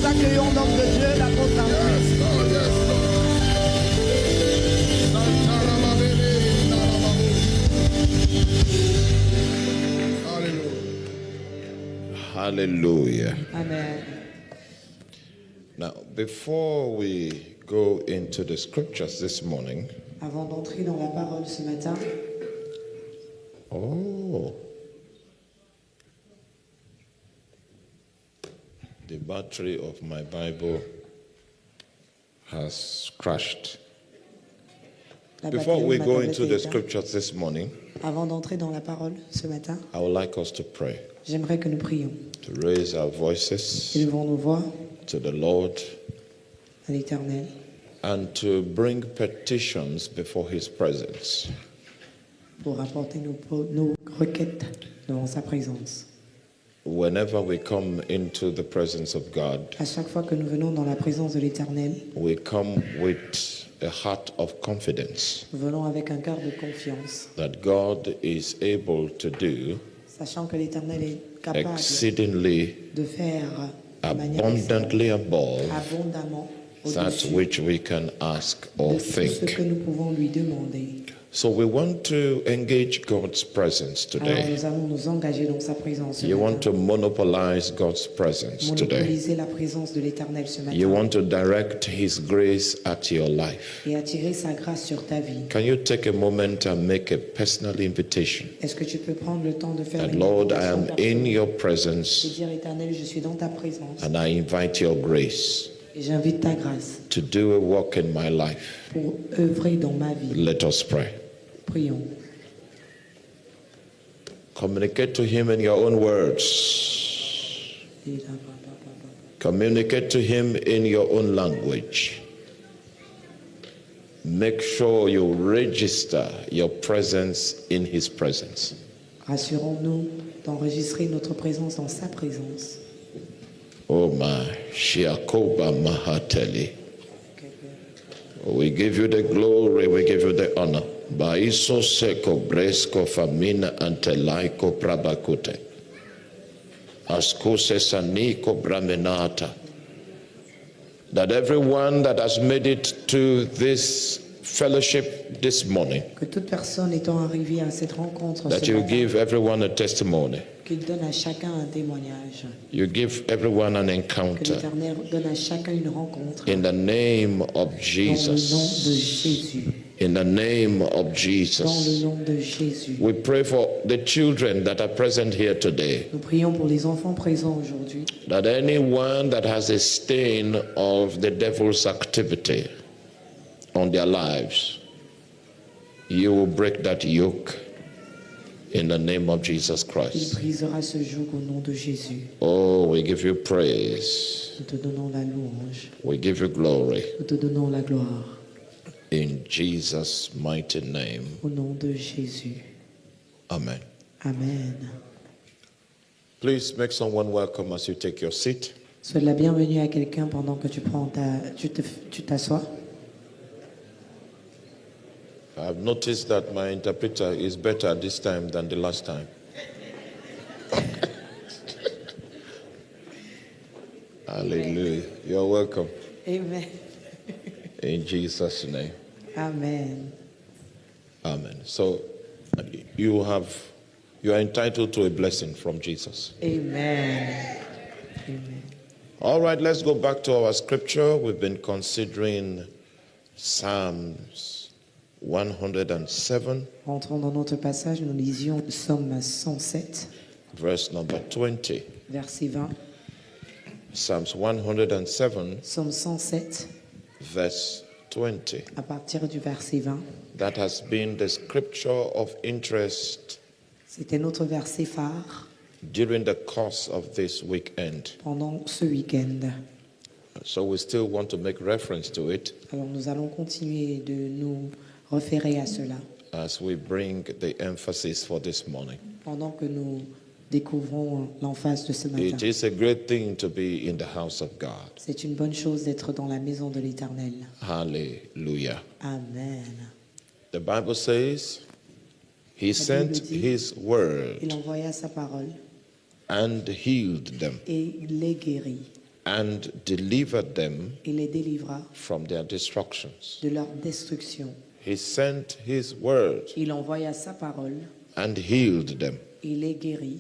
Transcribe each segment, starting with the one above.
Nous accueillons l'homme de Dieu, l'apôtre Henri. Yes, Lord, yes, Lord. Hallelujah. Hallelujah. Amen. Now, before we go into the scriptures this morning, Avant d'entrer dans la parole ce matin, the battery of my Bible has crashed. la Before batterie we de ma go tablette into est the éteinte. scriptures this morning, Avant d'entrer dans la parole ce matin, I would like us to pray, j'aimerais que nous prions. to raise our voices Élevons nos voix to the Lord à l'Éternel and to bring petitions before His presence. pour apporter nos requêtes devant sa présence. Whenever we come into the presence of God, À chaque fois que nous venons dans la présence de l'Éternel, we come with a heart of confidence nous venons avec un cœur de confiance, that God is able to do sachant que l'Éternel est capable exceedingly de faire de manière abundantly above abondamment that au-dessus which we can ask or de tout ce que think. nous pouvons lui demander. So we want to engage God's presence Alors today. nous allons nous engager dans sa présence ce You want matin. to monopolize God's presence today. Monopoliser la présence de l'Éternel ce You matin want to direct His grace at your life. et attirer sa grâce sur ta vie. Can you take a moment and make a personal invitation Est-ce que tu peux prendre le temps de faire that, une Lord, I invitation am personnelle in your et presence dire Éternel, je suis dans ta présence and I invite your grace et j'invite ta grâce to do a work in my life? pour œuvrer dans ma vie. Let us pray. Prions. Communicate to Him in your own words. Communicate to Him in your own language. Make sure you register your presence in His presence. Rassurons-nous d'enregistrer notre présence dans sa présence. Oh my, Shiakoba Mahateli. We give you the glory, we give you the honor. Baiso seko bresko famina antelaiko prabakute. Askuse saniko bramenata. That everyone that has made it to this fellowship this morning, Que toute personne étant arrivée à cette rencontre that ce you matin, give everyone a testimony. qu'il donne à chacun un témoignage. You give everyone an Que encounter. l'Éternel donne à chacun une rencontre. In the name of Dans le nom de Jesus. Jésus. In the name of Dans le Jesus. nom de Jésus. We pray for the children that are present here today, Nous prions pour les enfants présents aujourd'hui. that anyone that has a stain of the devil's activity on their lives, you will break that yoke in the name of Jesus Il Christ. brisera ce joug au nom de Jésus. Oh, we give you praise. Nous te donnons la louange. We give you glory. Nous te donnons la gloire. In Jesus' mighty name. Au nom de Jésus. Amen. Amen. Please make someone welcome as you take your seat. Souhaite la bienvenue à quelqu'un pendant que tu t'assois. I've noticed that my interpreter is better this time than the last time. Hallelujah. You're welcome. Amen. In Jesus' name. Amen. Amen. So you are entitled to a blessing from Jesus. Amen. Amen. All right, let's go back to our scripture. We've been considering Psalms 107, Rentrons dans notre passage, nous lisions le Psaume 107, verse number 20. verset 20. Psalms 107, Psaume 107, verse 20. à partir du verset 20. That has been the scripture of interest C'était notre verset phare during the course of this weekend. pendant ce week-end. So we still want to make reference to it Alors nous allons continuer de nous référer à cela as we bring the emphasis for this morning. pendant que nous découvrons l'emphase de ce matin. It is a great thing to be in the house of God. C'est une bonne chose d'être dans la maison de l'Éternel. Hallelujah. Amen. The Bible says He sent His word Il envoya sa parole and healed them et il les guérit and delivered them et les délivra from their destructions. de leur destruction. He sent his word Il envoya sa parole, and healed them il les guérit,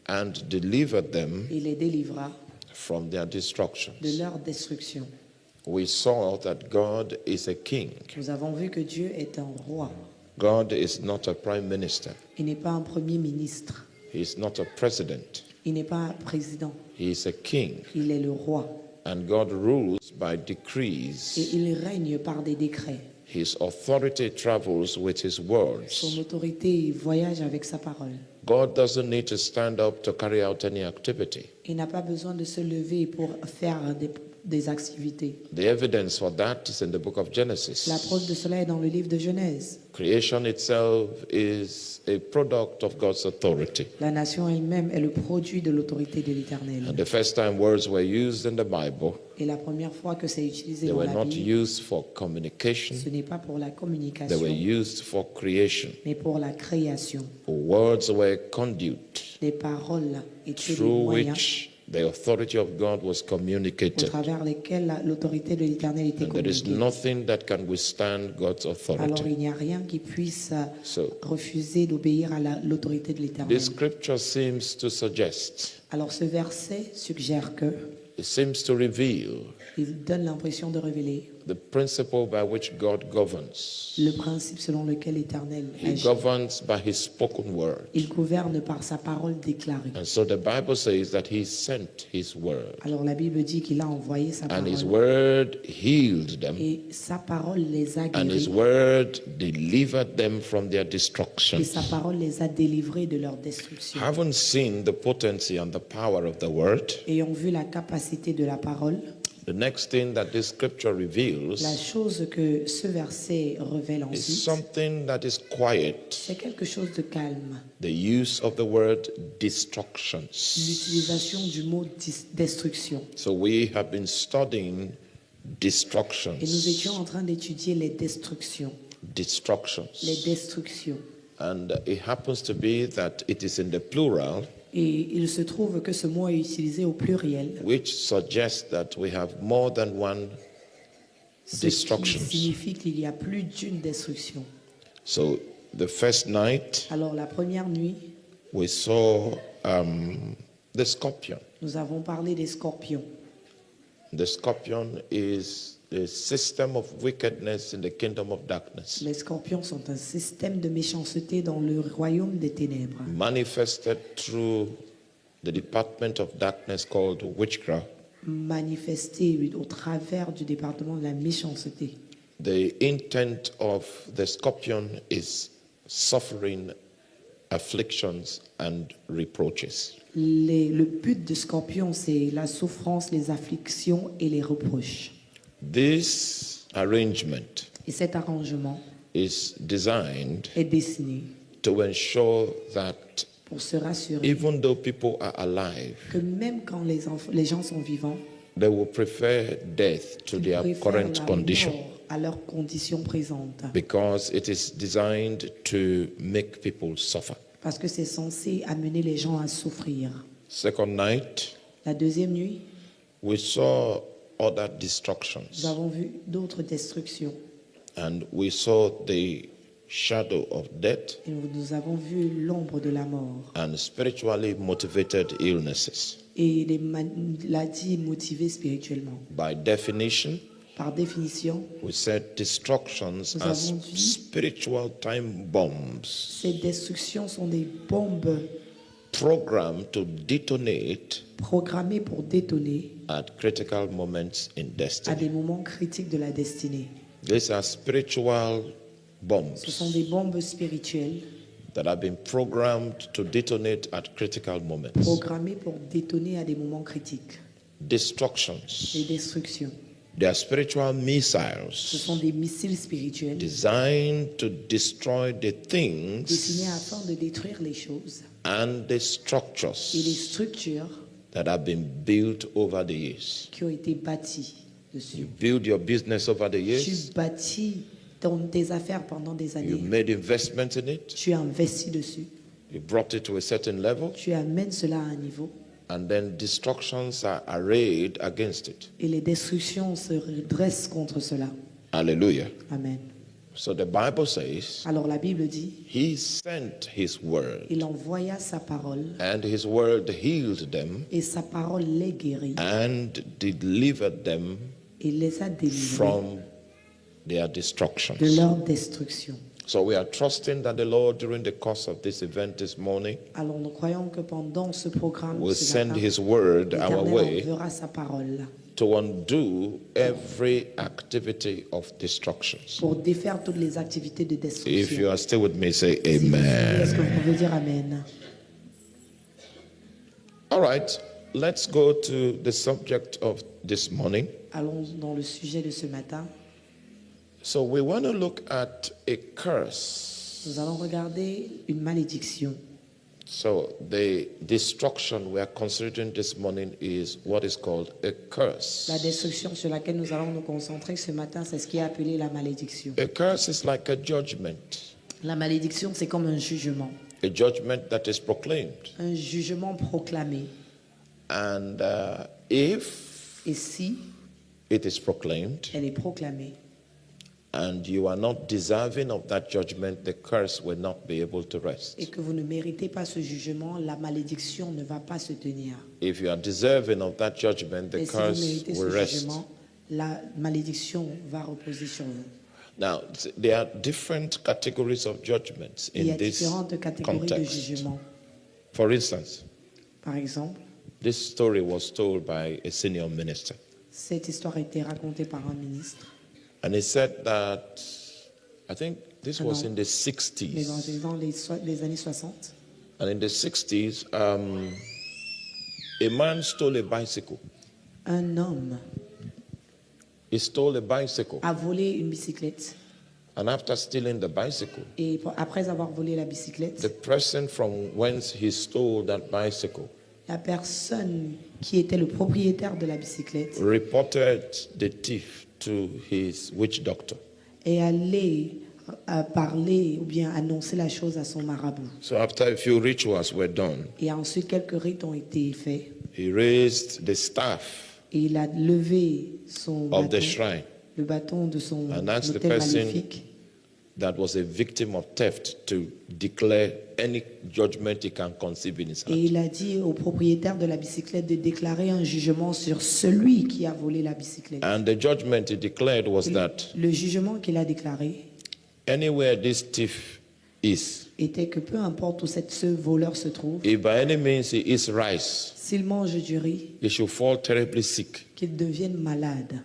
and delivered them il les délivra from their de destructions. leur destruction. We saw that God is a king. Nous avons vu que Dieu est un roi. God is not a prime minister. Il n'est pas un premier ministre. He is not a president. Il n'est pas un président. He is a king. Il est le roi. And God rules by Et decrees. il règne par des décrets. His authority travels with his words. Son autorité voyage avec sa parole. God doesn't need to stand up to carry out any activity. Il n'a pas besoin de se lever pour faire des activités. The evidence for that is in the book of La Genesis. preuve de cela est dans le livre de Genèse. Creation itself is a product of God's authority. La nation elle-même est le produit de l'autorité de l'Éternel. And the first time words were used in the Bible, Et la première fois que c'est utilisé they dans were la not Bible, used for communication, ce n'est pas pour la they communication, were used for creation. mais pour la création. Words were conduit Les paroles étaient des through moyens which the authority of God was au communicated. travers lesquels l'autorité de l'Éternel était And there is communiquée. nothing that can withstand God's Alors authority. il n'y a rien qui puisse So refuser d'obéir à l'autorité de l'Éternel. this scripture seems to suggest, Alors ce verset suggère que it seems to reveal il donne l'impression de révéler the principle by which God governs. le principe selon lequel l'Éternel He agit. governs by his spoken word. Il gouverne par sa parole déclarée. And so the Bible says that he sent his word. Alors la Bible dit qu'il a envoyé sa And his parole word healed them. et sa parole les a And his guéris word delivered them from their et destruction. sa parole les a délivrés de leur destruction. Having seen the potency and the power of the word, Ayant vu la capacité de la parole, the next thing that this scripture la reveals chose que ce verset révèle is ensuite, something that is quiet. c'est quelque chose de calme. The use of the word destructions. L'utilisation du mot destruction. So we have been studying Et nous destructions. étions en train d'étudier les destructions. Les Destructions. destructions. And it happens to be that it is in the plural, Et il se trouve que ce mot est utilisé au pluriel, which suggests that we have more than one ce qui destructions. signifie qu'il y a plus d'une destruction. So the first night Alors la première nuit, we saw the scorpion. nous avons parlé des scorpions. The scorpion is the system of wickedness in the kingdom of darkness, Les scorpions sont un système de méchanceté dans le royaume des ténèbres, manifested through the department of darkness called witchcraft. manifesté au travers du département de la méchanceté. The intent of the scorpion is suffering, afflictions, and reproaches. Le but de scorpion, c'est la souffrance, les afflictions et les reproches. This arrangement Et cet arrangement is designed est dessiné to ensure that pour se rassurer even though people are alive, que même quand les gens sont vivants, they will prefer death to ils their préfèrent current la condition mort à leurs conditions présentes. because it is designed to make people suffer. Parce que c'est censé amener les gens à souffrir. Second night, La deuxième nuit, we saw other nous destructions avons vu d'autres destructions. and we saw the shadow of death Et nous avons vu l'ombre de la mort and spiritually motivated illnesses. et les maladies motivées spirituellement. By definition, Par définition, we said destructions Nous as avons dit- spiritual time bombs ces destructions sont des bombes programmed to detonate programmées pour détonner at critical moments in à destiny. des moments critiques de la destinée. These are spiritual Ce sont bombs des bombes spirituelles that have been programmed to detonate at critical moments. programmées pour détonner à des moments critiques. Destructions. Les destructions, They are spiritual ce missiles sont des missiles spirituels designed to destroy the destinés things afin de détruire les choses and the et les structures structures that have been built over the years. qui ont été bâties dessus. You build your business over the Tu years, bâtis tes affaires pendant des you années. made investments in it, Tu investis dessus. you brought it to a certain level, Tu amènes cela à un niveau. and then destructions are arrayed against it. Et les destructions se dressent contre cela. Hallelujah. Amen. So the Bible says, Alors la Bible dit, he sent his word, il envoya sa parole and his word healed them et sa parole les guérit and delivered them et les a délivrés from their de destructions. leur destruction. So we are trusting that the Lord, during the course of this event this morning, Alors nous croyons que pendant ce programme, will ce send matin, his word our l'Éternel way enverra sa parole to undo every activity of destructions. pour défaire toutes les activités de If you destruction. are still with me, say Si vous suivez, est-ce amen. que vous pouvez dire Amen? All right, let's go to the subject of this morning. Allons dans le sujet de ce matin. So we want to look at a curse. Nous allons regarder une malédiction. So the destruction we are considering this morning is what is called a curse. La destruction sur laquelle nous allons nous concentrer ce matin, c'est ce qui est appelé la malédiction. A curse is like a judgment, La malédiction, c'est comme un jugement. a judgment that is proclaimed. Un jugement proclamé. And if Et si it is proclaimed elle est proclamée and you are not deserving of that judgment, the curse will not be able to rest. et que vous ne méritez pas ce jugement, la malédiction ne va pas se tenir. If you are deserving of that judgment, the Et si vous curse méritez ce will rest. jugement, la malédiction va reposer sur vous. Now, there are different categories of judgments Il y in a this différentes catégories de context. jugement. For instance, Par exemple, this story was told by a senior minister. cette histoire a été racontée par un ministre, And he said that, I think this was in the mais 60s. dans les années 60. And in the 60s, a man stole a bicycle. Un homme He stole a bicycle. a volé une bicyclette And after stealing the bicycle, et après avoir volé la bicyclette, the person from whence he stole that bicycle la personne qui était le propriétaire de la bicyclette reported the thief to his witch doctor. est allé parler ou bien annoncer la chose à son marabout. So after a few rituals were done, Et ensuite, quelques rites ont été faits. he raised the staff Et il a levé son of the bâton, shrine le bâton de son and asked the hôtel person maléfique. that was a victim of theft to declare any judgment he can conceive in his Et heart. il a dit au propriétaire de la bicyclette de déclarer un jugement sur celui qui a volé la bicyclette. And the judgment he declared was that Le jugement qu'il a déclaré anywhere this thief is, était que peu importe où ce voleur se trouve, if by any means he eats rice, s'il mange du riz, he should fall terribly sick. qu'il devienne malade.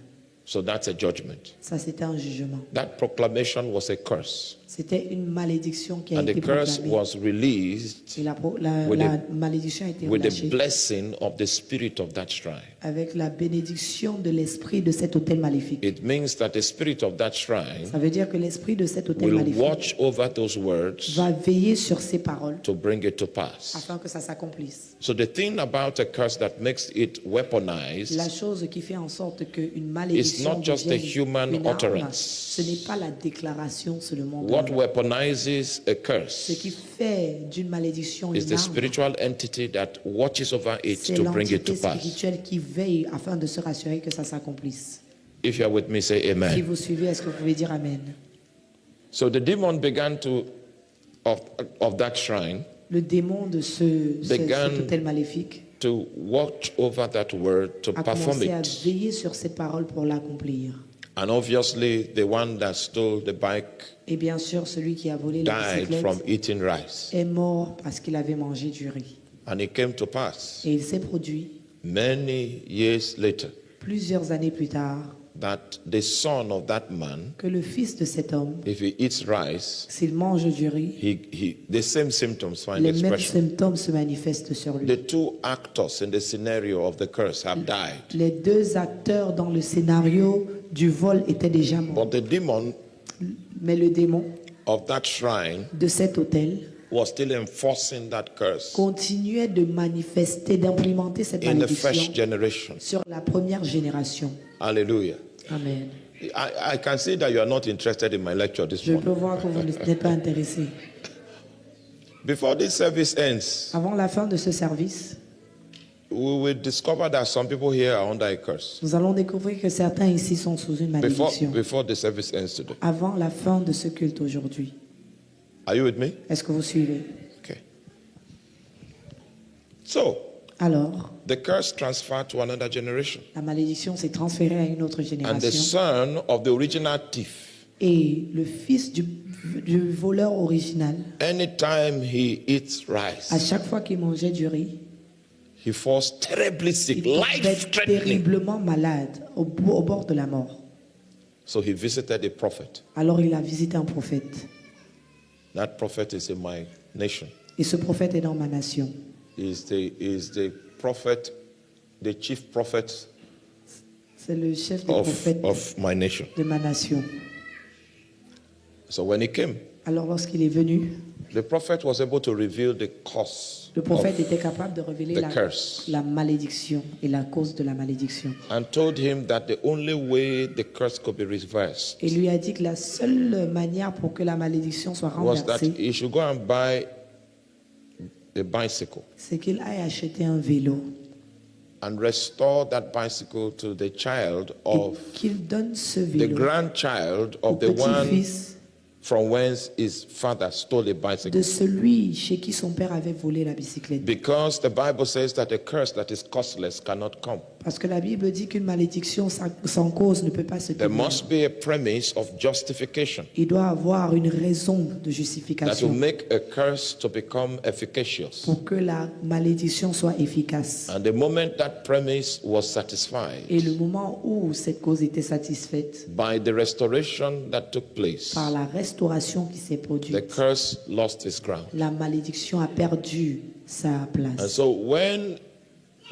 So that's a judgment. Ça, c'était un jugement. That proclamation was a curse. C'était une malédiction qui a And the été curse proclamée. was released Et la with la the- malédiction a été with the relâchée blessing of the spirit of that shrine. avec la bénédiction de l'esprit de cet hôtel maléfique. It means that the spirit of that shrine Ça veut dire que l'esprit de cet hôtel will maléfique watch over those words va veiller sur ces paroles to bring it to pass. afin que ça s'accomplisse. So the thing about a curse that makes it La weaponized chose qui fait en sorte qu'une is malédiction not just a devienne human une arme, utterance. ce n'est pas la déclaration seulement de What l'homme. weaponizes a Ce curse qui fait d'une malédiction is une the arme, spiritual entity that watches over it c'est to bring it to l'entité pass. spirituelle qui veille afin de se rassurer que ça s'accomplisse. If you are with me, say Si amen. vous suivez, est-ce que vous pouvez dire Amen? So the demon began of that shrine Le démon de cet hôtel maléfique to watch over that word to a perform commencé à it. veiller sur cette parole pour l'accomplir. And obviously, the one that stole the bike Et bien sûr, celui qui a volé la died bicyclette from eating rice. est mort parce qu'il avait mangé du riz. And it came to pass Et il s'est produit, many years later plusieurs années plus tard, that the son of that man, que le fils de cet homme, if he eats rice, s'il mange du riz, the same symptoms find les mêmes expression. symptômes se manifestent sur lui. The two actors in the scenario of the curse have died. Les deux acteurs dans le scénario du vol étaient déjà morts. But the demon Mais le démon of that shrine de cet hôtel was still enforcing that curse continuait de manifester, d'implémenter cette in the first malédiction generation. sur la première génération. Hallelujah. Amen. I can see that you are not interested in my lecture this Je peux morning. voir que vous n'êtes pas intéressé. Before this service ends, Avant la fin de ce service, we will discover that some people here are under a curse Nous allons découvrir que certains ici sont sous une malédiction before the service ends today. avant la fin de ce culte aujourd'hui. Are you with me? Est-ce que vous suivez? Okay. So, Alors, the curse transferred to another generation. la malédiction s'est transférée à une autre And the génération. son of the original thief, Et le fils du voleur original, anytime he eats à rice, chaque fois qu'il mangeait du riz, he falls terribly il sick, tombait life-threatening. terriblement malade, au bord de la mort. So he visited a prophet. Alors il a visité un prophète. That prophet is in my nation. Et ce prophète est dans ma nation. He is the prophet, the chief prophet C'est le chef des of prophètes my nation. de ma nation. So when he came, Alors lorsqu'il est venu, the prophet was able to reveal the cause le prophète of, était capable de révéler the curse. la malédiction et la cause de la malédiction. and told him that the only way the curse could be reversed Et lui a dit que la seule manière pour que la malédiction soit was that renversée, he should go and buy a bicycle c'est qu'il aille acheter un vélo and restore that bicycle to the child et of qu'il donne ce the vélo grandchild au of the one petit-fils from whence his father stole a bicycle. de celui chez qui son père avait volé la bicyclette. Because the Bible says that a curse that is causeless cannot come. Parce que la Bible dit qu'une malédiction sans cause ne peut pas se There tenir. must be a premise of justification Il doit avoir une raison de that will justification make a curse to become efficacious. pour que la malédiction soit efficace. And the moment that premise was satisfied Et le moment où cette cause était satisfaite by the restoration that took place, par la restauration qui s'est the produite, curse lost its ground. la malédiction a perdu sa And place. so when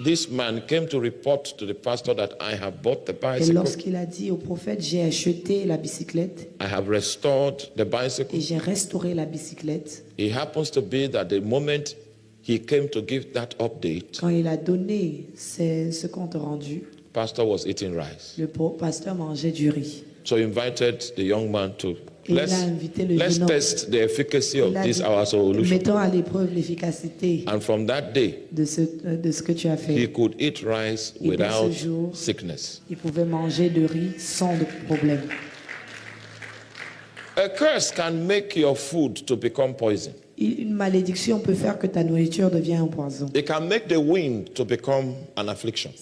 this man came to report to the pastor that I have bought the Et bicycle, lorsqu'il a dit au prophète, j'ai acheté la bicyclette I have restored the et bicycle, j'ai restauré la bicyclette, it happens to be that the moment he came to give that update, quand il a donné ce compte rendu, pastor was eating rice. le pasteur mangeait du riz. So he invited the young man to Et il a invité le let's jeune homme. test the efficacy of Il a this dit, our solution. mettons à l'épreuve l'efficacité And from that day, de ce que tu as he fait. could eat rice Et dès without ce jour, sickness. il pouvait manger de riz sans de problème. A curse can make your food to become poison. Une malédiction peut faire que ta nourriture devienne un poison. It can make the wind to become an affliction.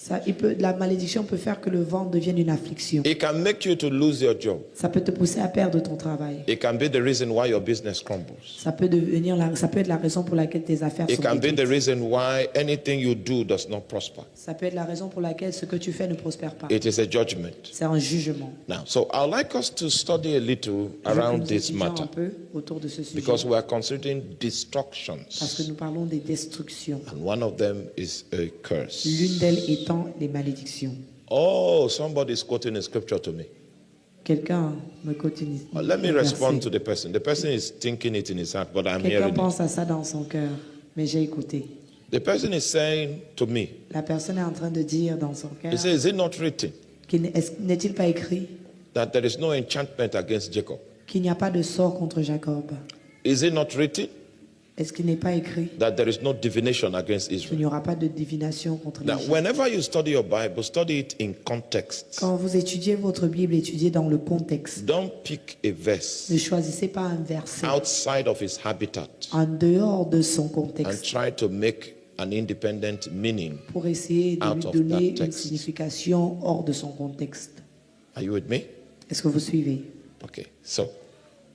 La malédiction peut faire que le vent devienne une affliction. It can make you to lose your job. Ça peut te pousser à perdre ton travail. It can be the reason why your business crumbles. Ça peut être la raison pour laquelle tes affaires It sont can be the détruites. reason why anything you do does not prosper. Ça peut être la raison pour laquelle ce que tu fais ne prospère pas. It is a judgment. C'est un jugement. Now, so I'd like us to study a little Je veux que around nous this étudions matter un peu autour de ce sujet. because we are considering Parce que destructions, nous parlons des destructions. and one of them is a curse. L'une d'elles étant les malédictions. Oh, somebody is quoting a scripture to me. Quelqu'un me continue. Let me respond to the person. The person is thinking it in his heart, but I'm Quelqu'un hearing it. pense à ça dans son cœur, mais j'ai écouté. The person is saying to me, La personne est en train de dire dans son cœur, he says, is it not written n'est-il pas écrit that there is no enchantment against Jacob? qu'il n'y a pas de sort contre Jacob? Is it not written Est-ce qu'il n'est pas écrit that there is no divination against qu'il Israel? n'y aura pas de divination contre Now, l'Égypte? whenever you study your Bible, study it in context. Quand vous étudiez votre Bible, étudiez dans le contexte. Don't pick a verse Ne choisissez pas un verset outside of its habitat en dehors de son and contexte try to make an independent meaning. pour essayer de Out lui of donner that une text. signification hors de son contexte. Are you with me? Est-ce que vous suivez? Okay. So,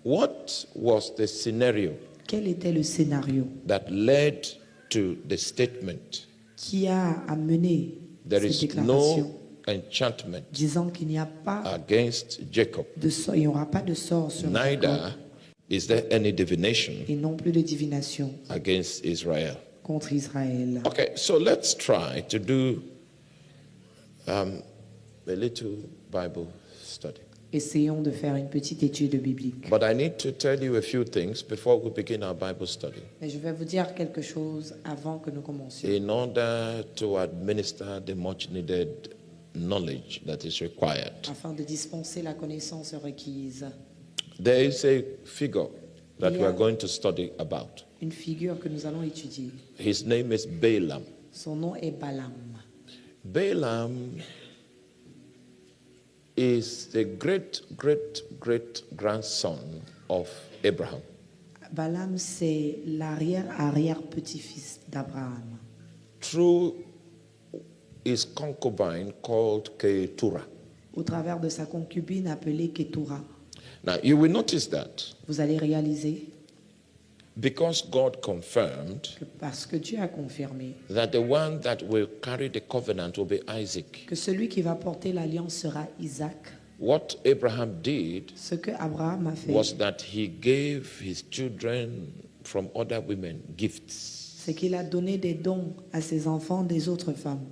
what was the scenario Quel était le scénario that led to the statement, qui a amené there cette is déclaration no enchantment disant qu'il n'y a pas against Jacob, de sort, il n'y aura pas de sort sur Jacob neither is there any divination et non plus de divination against Israel? contre Israël. Okay, so let's try to do a little Bible study. Essayons de faire une petite étude biblique. But I need to tell you a few things before we begin our Bible study Mais je vais vous dire quelque chose avant que nous commencions, in order to administer the much needed knowledge that is required. afin de dispenser la connaissance requise. There is a figure that we are going to study about. Une figure que nous allons étudier. His name is Balaam. Son nom est Balaam. Balaam is the great-great-great-grandson of Abraham. Balaam, c'est l'arrière-arrière-petit-fils d'Abraham. Through his concubine called Keturah. Au travers de sa concubine appelée Keturah. Now, you will notice that Vous allez réaliser because God confirmed que parce que Dieu a confirmé that the one that will carry the covenant will be Isaac. que celui qui va porter l'alliance sera Isaac, What Abraham did ce que Abraham a fait, was that he gave his children from other women gifts. c'est qu'il a donné des dons à ses enfants des autres femmes.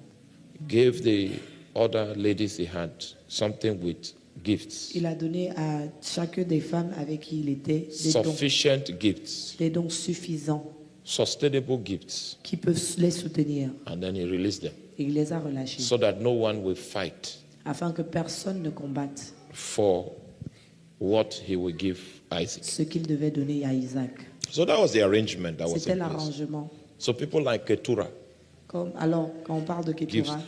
He gave the other ladies he had something with gifts. Il a donné à chacune des femmes avec qui il était Sufficient gifts, des dons suffisants sustainable gifts, qui peuvent les soutenir. and then he released them Et il les a relâchés so that no one will fight afin que personne ne combatte for what he will give Isaac. ce qu'il devait donner à Isaac. So that was the arrangement that was C'était in place. l'arrangement. So people like Keturah, Alors, quand on parle de Keturah, Gifts.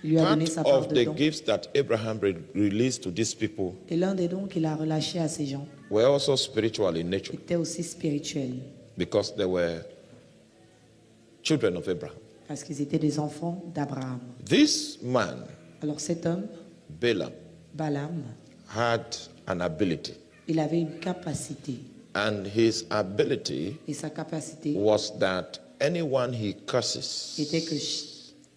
il lui a donné part sa part of de the dons. gifts that Abraham released to these people Et l'un des dons qu'il a relâché à ces gens were also spiritual in nature était aussi spirituel, because they were children of Abraham. parce qu'ils étaient des enfants d'Abraham. This man, Alors cet homme, Balaam, Balaam, had an ability, il avait une capacité. and his ability Et sa capacité was that anyone he curses, était que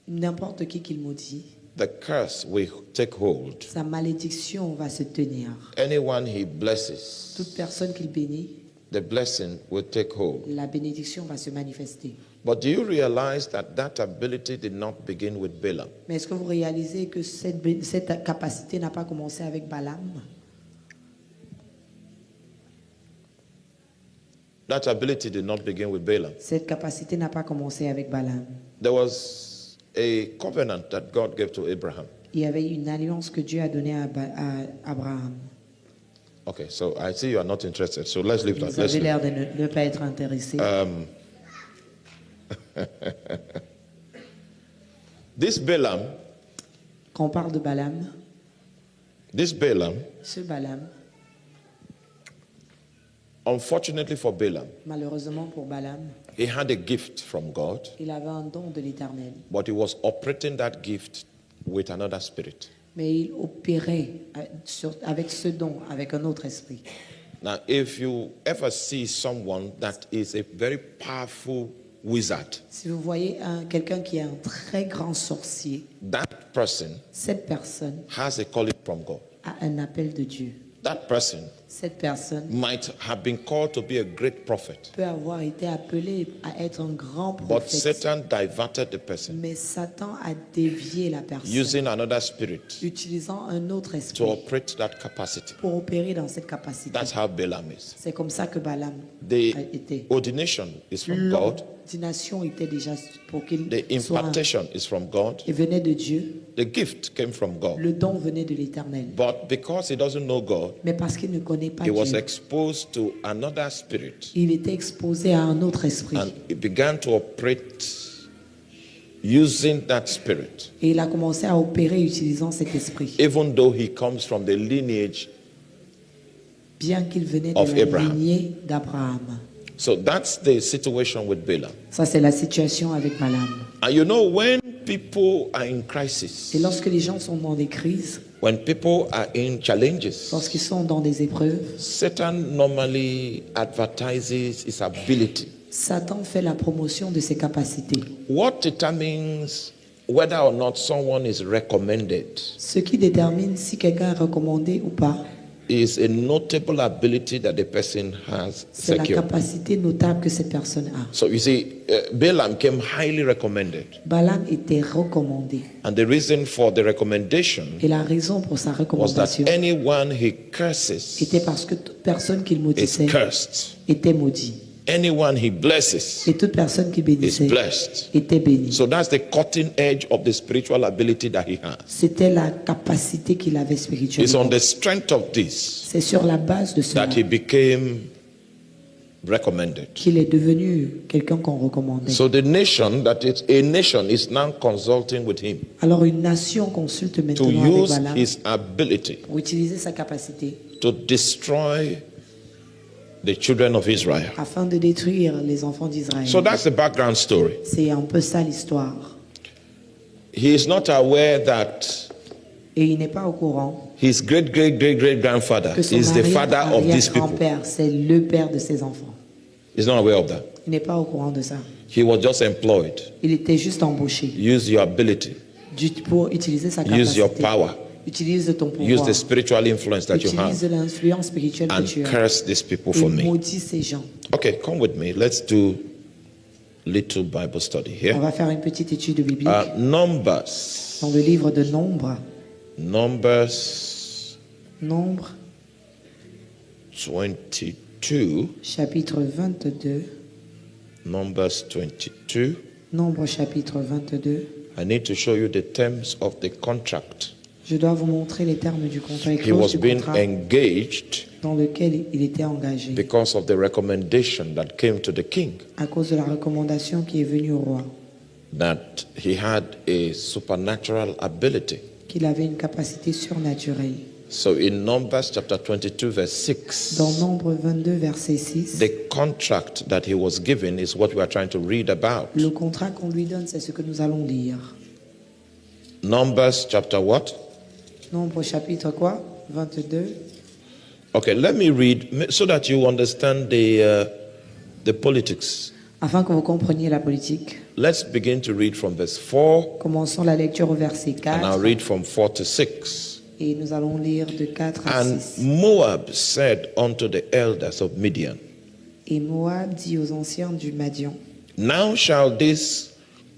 n'importe qui qu'il maudit, the curse will take hold. sa malédiction va se tenir. Anyone he blesses, Toute personne qu'il bénit, the blessing will take hold. la bénédiction va se manifester. But do you realize that that ability did not begin with Balaam? Mais est-ce que vous réalisez que cette capacité n'a pas commencé avec Balaam? That ability did not begin with Balaam. Cette capacité n'a pas commencé avec Balaam. There was a covenant that God gave to Abraham. Il y avait une alliance que Dieu a donnée à Abraham. Okay, so I see you are not interested. So let's leave that. Vous Let's avez leave. l'air de ne pas être intéressé. This Balaam, Quand on parle de Balaam, ce Balaam, unfortunately for Balaam, malheureusement pour Balaam, he had a gift from God, il avait un don de l'Éternel. but he was operating that gift with another spirit. Mais il opérait avec ce don, avec un autre esprit. Now, if you ever see someone that is a very powerful wizard, Si vous voyez quelqu'un qui est un très grand sorcier, that person cette personne has a calling from God. a un appel de Dieu. That person Cette personne might have been called to be a great prophet, peut avoir été appelée à être un grand but prophète. Satan diverted the person Mais Satan a dévié la personne, using another spirit utilisant un autre to esprit operate that capacity. pour opérer dans cette capacité. That's how Balaam is. C'est comme ça que Balaam The a été. ordination is from God. L'ordination était déjà pour qu'il The soit impartation is from God. et venait de Dieu. The gift came from God. Le don venait de l'Éternel. But because he doesn't know God, Mais parce qu'il ne connaît pas he was Dieu, exposed to another spirit, il était exposé à un autre esprit. and he began to operate using that spirit, Et il a commencé à opérer utilisant cet esprit. even though he comes from the lineage. Bien qu'il venait de Of la Abraham. lignée d'Abraham. So that's the situation with Balaam. Ça, c'est la situation avec Balaam. And you know, when people are in crisis, Et lorsque les gens sont dans des crises, when people are in challenges, lorsqu'ils sont dans des épreuves, Satan normally advertises his ability. Satan fait la promotion de ses capacités. What determines whether or not someone is recommended Ce qui détermine si quelqu'un est recommandé ou pas, is a notable ability that the person has c'est la secured. capacité notable que cette personne a. So you see, Balaam came highly recommended. Balaam était recommandé. And the reason for the recommendation Et la raison pour sa was recommandation that anyone he curses était parce que toute personne qu'il is maudissait cursed. était maudit. Anyone he blesses Et toute personne qui is bénissait blessed. était bénie. So that's the cutting edge of the spiritual ability that he has. C'était la capacité qu'il avait It's spirituellement. on the strength of this C'est sur la base de cela that he became recommended. qu'il est devenu quelqu'un qu'on recommandait. So the nation a nation is now consulting with him Alors une nation consulte to maintenant avec use Balaam his ability pour utiliser sa capacité to destroy the children of Israel. afin de détruire les enfants d'Israël. So that's the background story. C'est un peu ça l'histoire. He is not aware that Et il n'est pas au courant his great-great-great-great-grandfather que son is the father of these people. arrière-grand-père, c'est le père de ses enfants. He's not aware of that. Il n'est pas au courant de ça. He was just employed. Il était juste embauché Use your ability. pour utiliser sa Use your capacité. power. Utilise ton Use pouvoir. the spiritual influence that you Utilise have l'influence spirituelle que and tu as. curse these people Et for me. maudis ces gens. Okay, come with me. Let's do little Bible study On here. va faire une petite étude biblique Numbers. dans le livre de Nombre. Numbers Nombre, 22. chapitre 22. Numbers 22. Nombre, chapitre 22. I need to show you the terms of the contract. Je dois vous montrer les termes du contrat, les He clauses was du being contrat engaged dans lequel il était engagé because of the recommendation that came to the king à cause de la recommandation qui est venue au roi, that he had a supernatural ability. qu'il avait une capacité surnaturelle. So in Numbers chapter 22 verse 6, Dans Nombre 22, verset 6, the contract that he was given is what we are trying to read about. le contrat qu'on lui donne, c'est ce que nous allons lire. Numbers chapter what? Nombre, chapitre quoi? 22. Okay, let me read so that you understand the politics. Afin que vous compreniez la politique, Let's begin to read from verse 4 commençons la lecture au verset and I'll 4 read from 4 to 6. et nous allons lire de 4 à And 6. Moab said unto the elders of Midian, Et Moab dit aux anciens du Madian, now shall this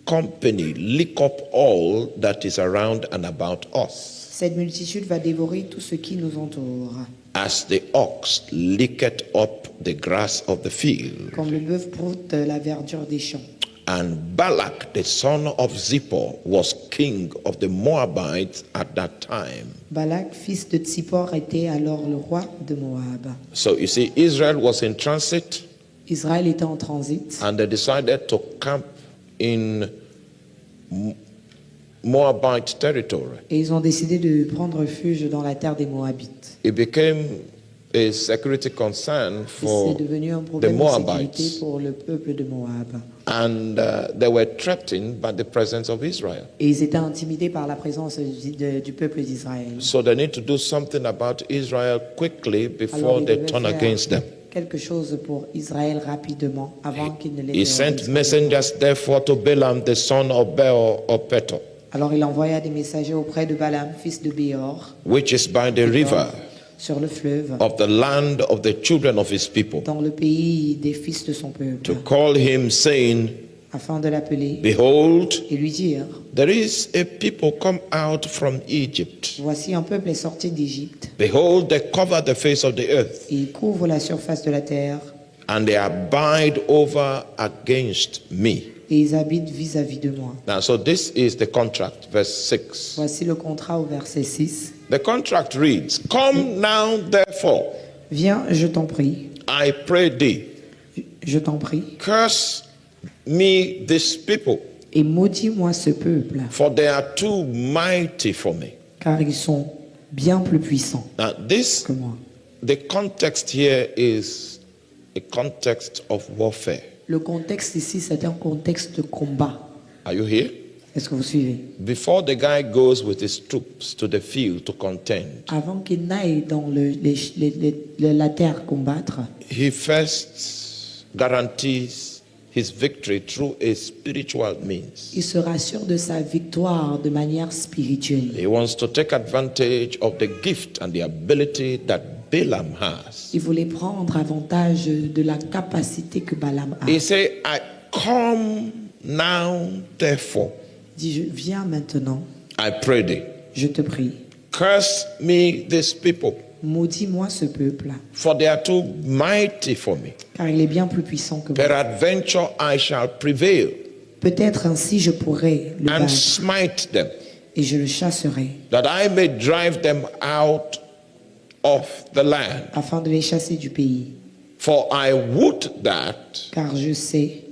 company lick up all that is around and about us, cette multitude va dévorer tout ce qui nous entoure, as the ox licketh up the grass of the field. comme le bœuf broute la verdure des champs. And Balak the son of Zippor was king of the Moabites at that time. Balak, fils de Tsippor, était alors le roi de Moab. So you see, Israel was in transit Israël était en transit and they decided to camp in Moabite territory. et ils ont décidé de prendre refuge dans la terre des Moabites. It became a security concern Et for c'est devenu un the problème de sécurité Moabites. pour le peuple de Moab. And they were threatened by the presence of Israel. Et ils étaient intimidés par la présence du peuple d'Israël. So they need to do something about Israel quickly Alors before ils they devaient turn faire against them. quelque chose pour Israël rapidement avant qu'il ne les He sent terrorise. messengers therefore to Balaam the son of Beor of Petor, Alors il envoya des messagers auprès de Balaam, fils de Béor, which is by the river sur le fleuve, of the land of the children of his people, dans le pays des fils de son peuple, to call him, saying, afin de l'appeler behold, et lui dire, there is a people come out from Egypt. voici un peuple est sorti d'Égypte, Behold, they cover the face of the earth, et il couvre la surface de la terre, and they abide over against me. et ils habitent vis-à-vis de moi. Now, so this is the contract, verse 6. Voici le contrat au verset 6. The contract reads, come now, therefore, Viens, je t'en prie, I pray thee, je t'en prie, curse me this people, et maudis-moi ce peuple, for they are too mighty for me. car ils sont bien plus puissants Now, que moi. the context here is a context of warfare. Le contexte ici, c'est un contexte de combat. Are you here? Est-ce que vous suivez? Before the guy goes with his troops to the field to contend, Avant qu'il n'aille dans la terre combattre, he first guarantees his victory through a spiritual means. il se rassure de sa victoire de manière spirituelle. He wants to take advantage of the gift and the ability that Balaam has. Il voulait prendre avantage de la capacité que Balaam a. He said, I come now, therefore, Il dit, viens maintenant, I pray thee, je te prie, curse me this people, maudis-moi ce peuple, for they are too mighty for me. car il est bien plus puissant que moi. Peradventure I shall prevail Peut-être ainsi je pourrai le and battre smite them, et je le chasserai, that I may drive them out of the land. afin de les chasser du pays. For I would that, car je sais,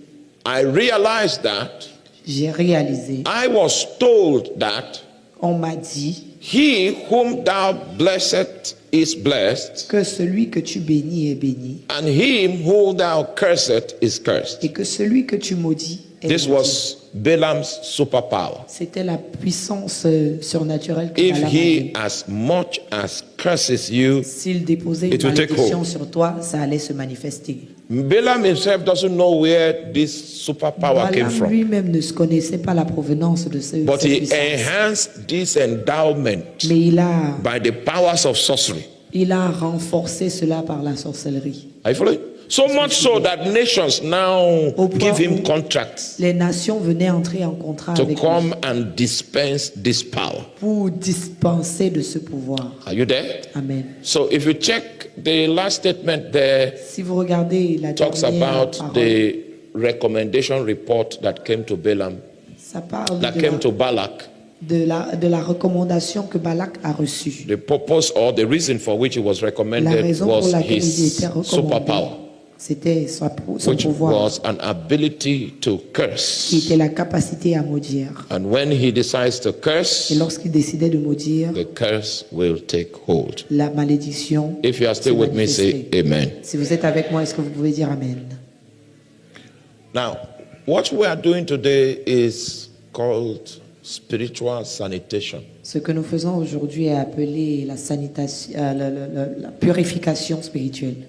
I realized that, j'ai réalisé, I was told that, on m'a dit he whom thou blessed is blessed, que celui que tu bénis est béni and him whom thou cursed is cursed. et que celui que tu maudis est This maudit. was Balaam's superpower. C'était la puissance surnaturelle que If Balaam he avait. as much as curses you, S'il déposait une It will take malédiction hold. sur toi, ça allait se manifester. Balaam himself doesn't know where this superpower came Balaam from. lui-même ne connaissait pas la provenance de cette But he puissance. enhanced this endowment Mais by the powers of sorcery. il a renforcé cela par la sorcellerie. Are you following? So much so that nations now Au point give him où contracts les nations venaient entrer en contrat to avec lui come and dispense this power. pour dispenser de ce pouvoir. Are you there? Amen. So if you check the last statement there, Si vous regardez la talks dernière about parole, the recommendation report that came to Balaam, ça parle that came to Balak, de la recommandation que Balak a reçue. the purpose or the reason for which it was La recommended raison pour was laquelle il his était recommandé, superpower, c'était son which pouvoir, was an ability to qui curse. était la capacité à maudire. And when he decides to curse, Et lorsqu'il décidait de maudire, the curse will take hold. la malédiction If you are still se with me, say manifestait. amen. Si vous êtes avec moi, est-ce que vous pouvez dire Amen? Now, what we are doing today is called spiritual sanitation. Ce que nous faisons aujourd'hui est appelé la sanitation, la purification spirituelle.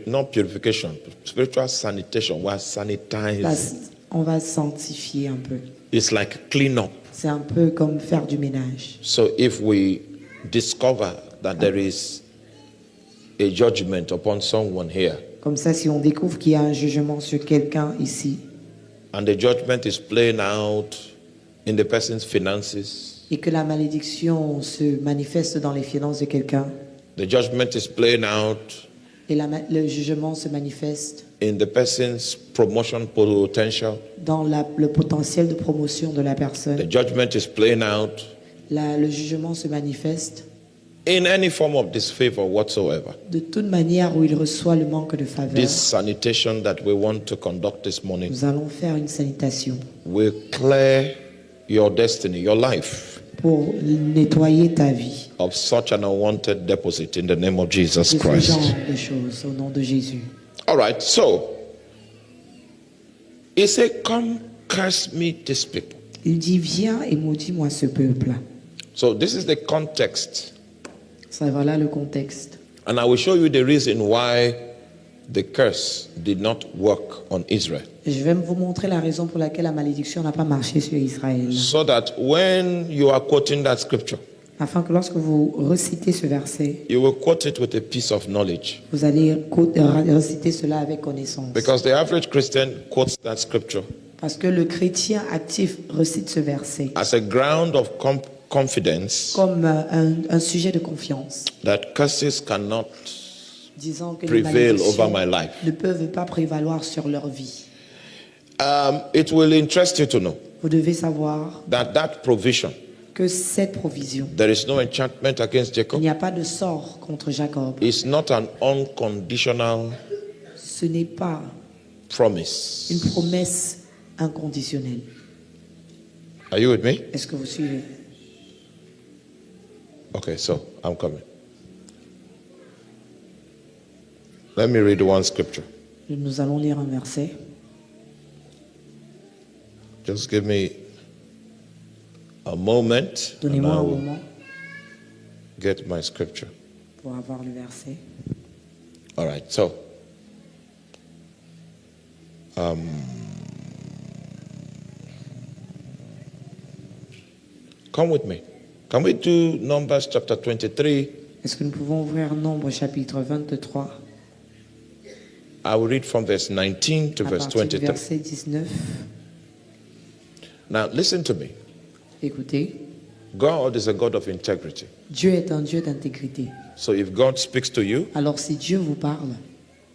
Not purification, spiritual sanitation. We are sanitizing. On va sanctifier un peu. It's like clean up. C'est un peu comme faire du ménage. So if we discover that there is a judgment upon someone here, Comme ça, si on découvre qu'il y a un jugement sur quelqu'un ici, and the judgment is playing out in the person's finances, et que la malédiction se manifeste dans les finances de quelqu'un, the judgment is playing out et le jugement se manifeste in the person's promotion potential, dans le potentiel de promotion de la personne, the judgment is playing out le jugement se manifeste in any form of disfavor whatsoever. de toute manière où il reçoit le manque de faveur. This sanitation that we want to conduct this morning Nous allons faire une sanitation will clear your destiny, your life, pour nettoyer ta vie of such an unwanted deposit in the name of Jesus de ce Christ. genre de choses au nom de Jésus. All right, so he said, come curse me these people. Il dit viens et maudis-moi ce peuple. So this is the context, Ça, voilà le contexte. and I will show you the reason why the curse did not work on Israel. Je vais vous montrer la raison pour laquelle la malédiction n'a pas marché sur Israël. So that when you are quoting that scripture, Afin que lorsque vous recitez ce verset, you will quote it with a piece of knowledge. vous allez reciter cela avec connaissance. Because the average Christian quotes that scripture Parce que le chrétien actif recite ce verset as a ground of confidence comme un sujet de confiance, that curses cannot disant que les prevail over malédictions my life. ne peuvent pas prévaloir sur leur vie. It will interest you to know Vous devez savoir that that provision, que cette provision, there is no enchantment against il Jacob. n'y a pas de sort contre Jacob. It's not an unconditional Ce n'est pas une promise. promesse inconditionnelle. Are you with me? Est-ce que vous suivez? Okay, so I'm coming. Let me read one scripture. Nous allons lire un verset. Just give me a moment and Donnez-moi I un will moment get my scripture. pour avoir le verset. All right, so come with me. Can we do Numbers chapter 23? Est-ce que nous pouvons ouvrir Nombre chapitre 23 I will read from verse 19 to à verse partir du 23. verset 19. Now, listen to me. Écoutez, God is a God of integrity. Dieu est un Dieu d'intégrité. So if God speaks to you, Alors si Dieu vous parle,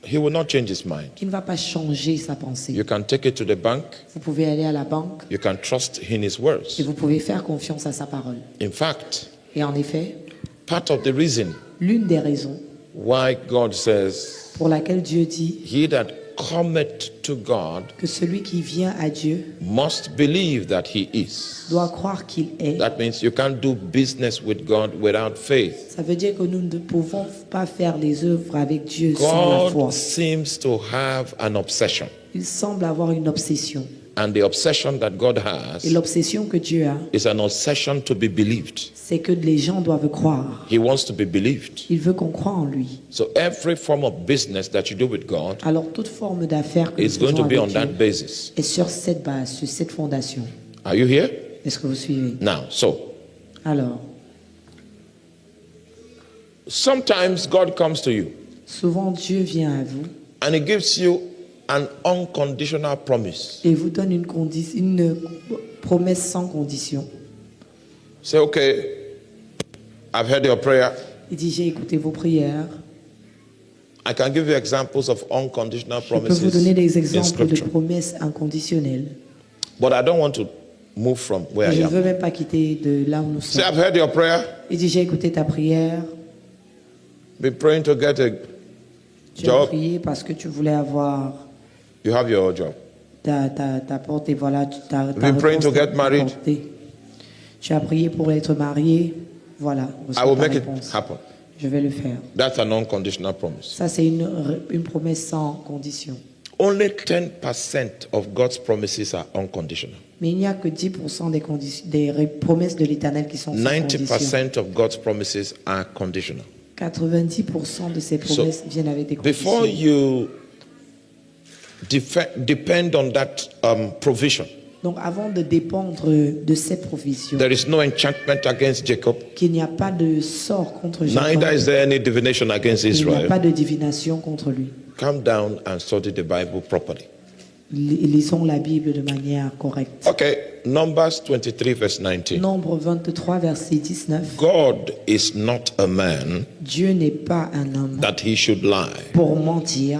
He will not change His mind. il ne va pas changer sa pensée. You can take it to the bank. Vous pouvez aller à la banque You can trust in His et words. vous pouvez faire confiance à sa parole. In fact, Et en effet, part of the reason l'une des raisons why God says, pour laquelle Dieu dit he that cometh to God que celui qui vient à Dieu must believe that he is. doit croire qu'il est. That means you can't do business with God without faith. Ça veut dire que nous ne pouvons pas faire les œuvres avec Dieu sans la foi. God seems to have an obsession. Il semble avoir une obsession. And the obsession that God Et has l'obsession que Dieu a, is an obsession to be believed. c'est que les gens doivent croire. He wants to be believed. Il veut qu'on croie en lui. So every form of business that you do with God Alors toute forme d'affaires que nous is going faisons to be on avec that Dieu basis. est sur cette base, sur cette fondation. Are you here? Est-ce que vous suivez? Now, so Alors, sometimes God comes to you souvent Dieu vient à vous and he gives you an unconditional promise. et vous donne une promesse sans condition. Say, okay, I've heard your prayer. Il dit, j'ai écouté vos prières. I can give you examples of unconditional Je peux vous promises donner des in exemples de Scripture. promesses inconditionnelles. But I don't want to move from where Et je I ne veux am. même pas quitter de là où nous Say, sommes. I've heard your prayer. Il dit, j'ai écouté ta prière. Be praying to get a Tu as job. prié parce que tu voulais avoir You have your job. ta porte et voilà, ta Been praying to get married. apportée. Tu as prié pour être marié. Voilà, reçois I will ta make it réponse. happen. Je vais le faire. That's an unconditional promise. Ça, c'est une promesse sans condition. Only 10% of God's promises are unconditional. Mais il n'y a que 10% des promesses de l'Éternel qui sont sans condition. 90% of God's promises are conditional. 90% de ces promesses viennent avec des Before conditions. you depend on that provision, Donc, avant de dépendre de cette provision, there is no enchantment against Jacob, qu'il n'y a pas de sort contre Jacob, neither is there any divination against il n'y a Israel. pas de divination contre lui. Come down and study the Bible properly. Lisons la Bible de manière correcte. Okay, Numbers 23, verse 19. Nombre 23, verset 19. God is not a man Dieu n'est pas un homme that he should lie, pour mentir,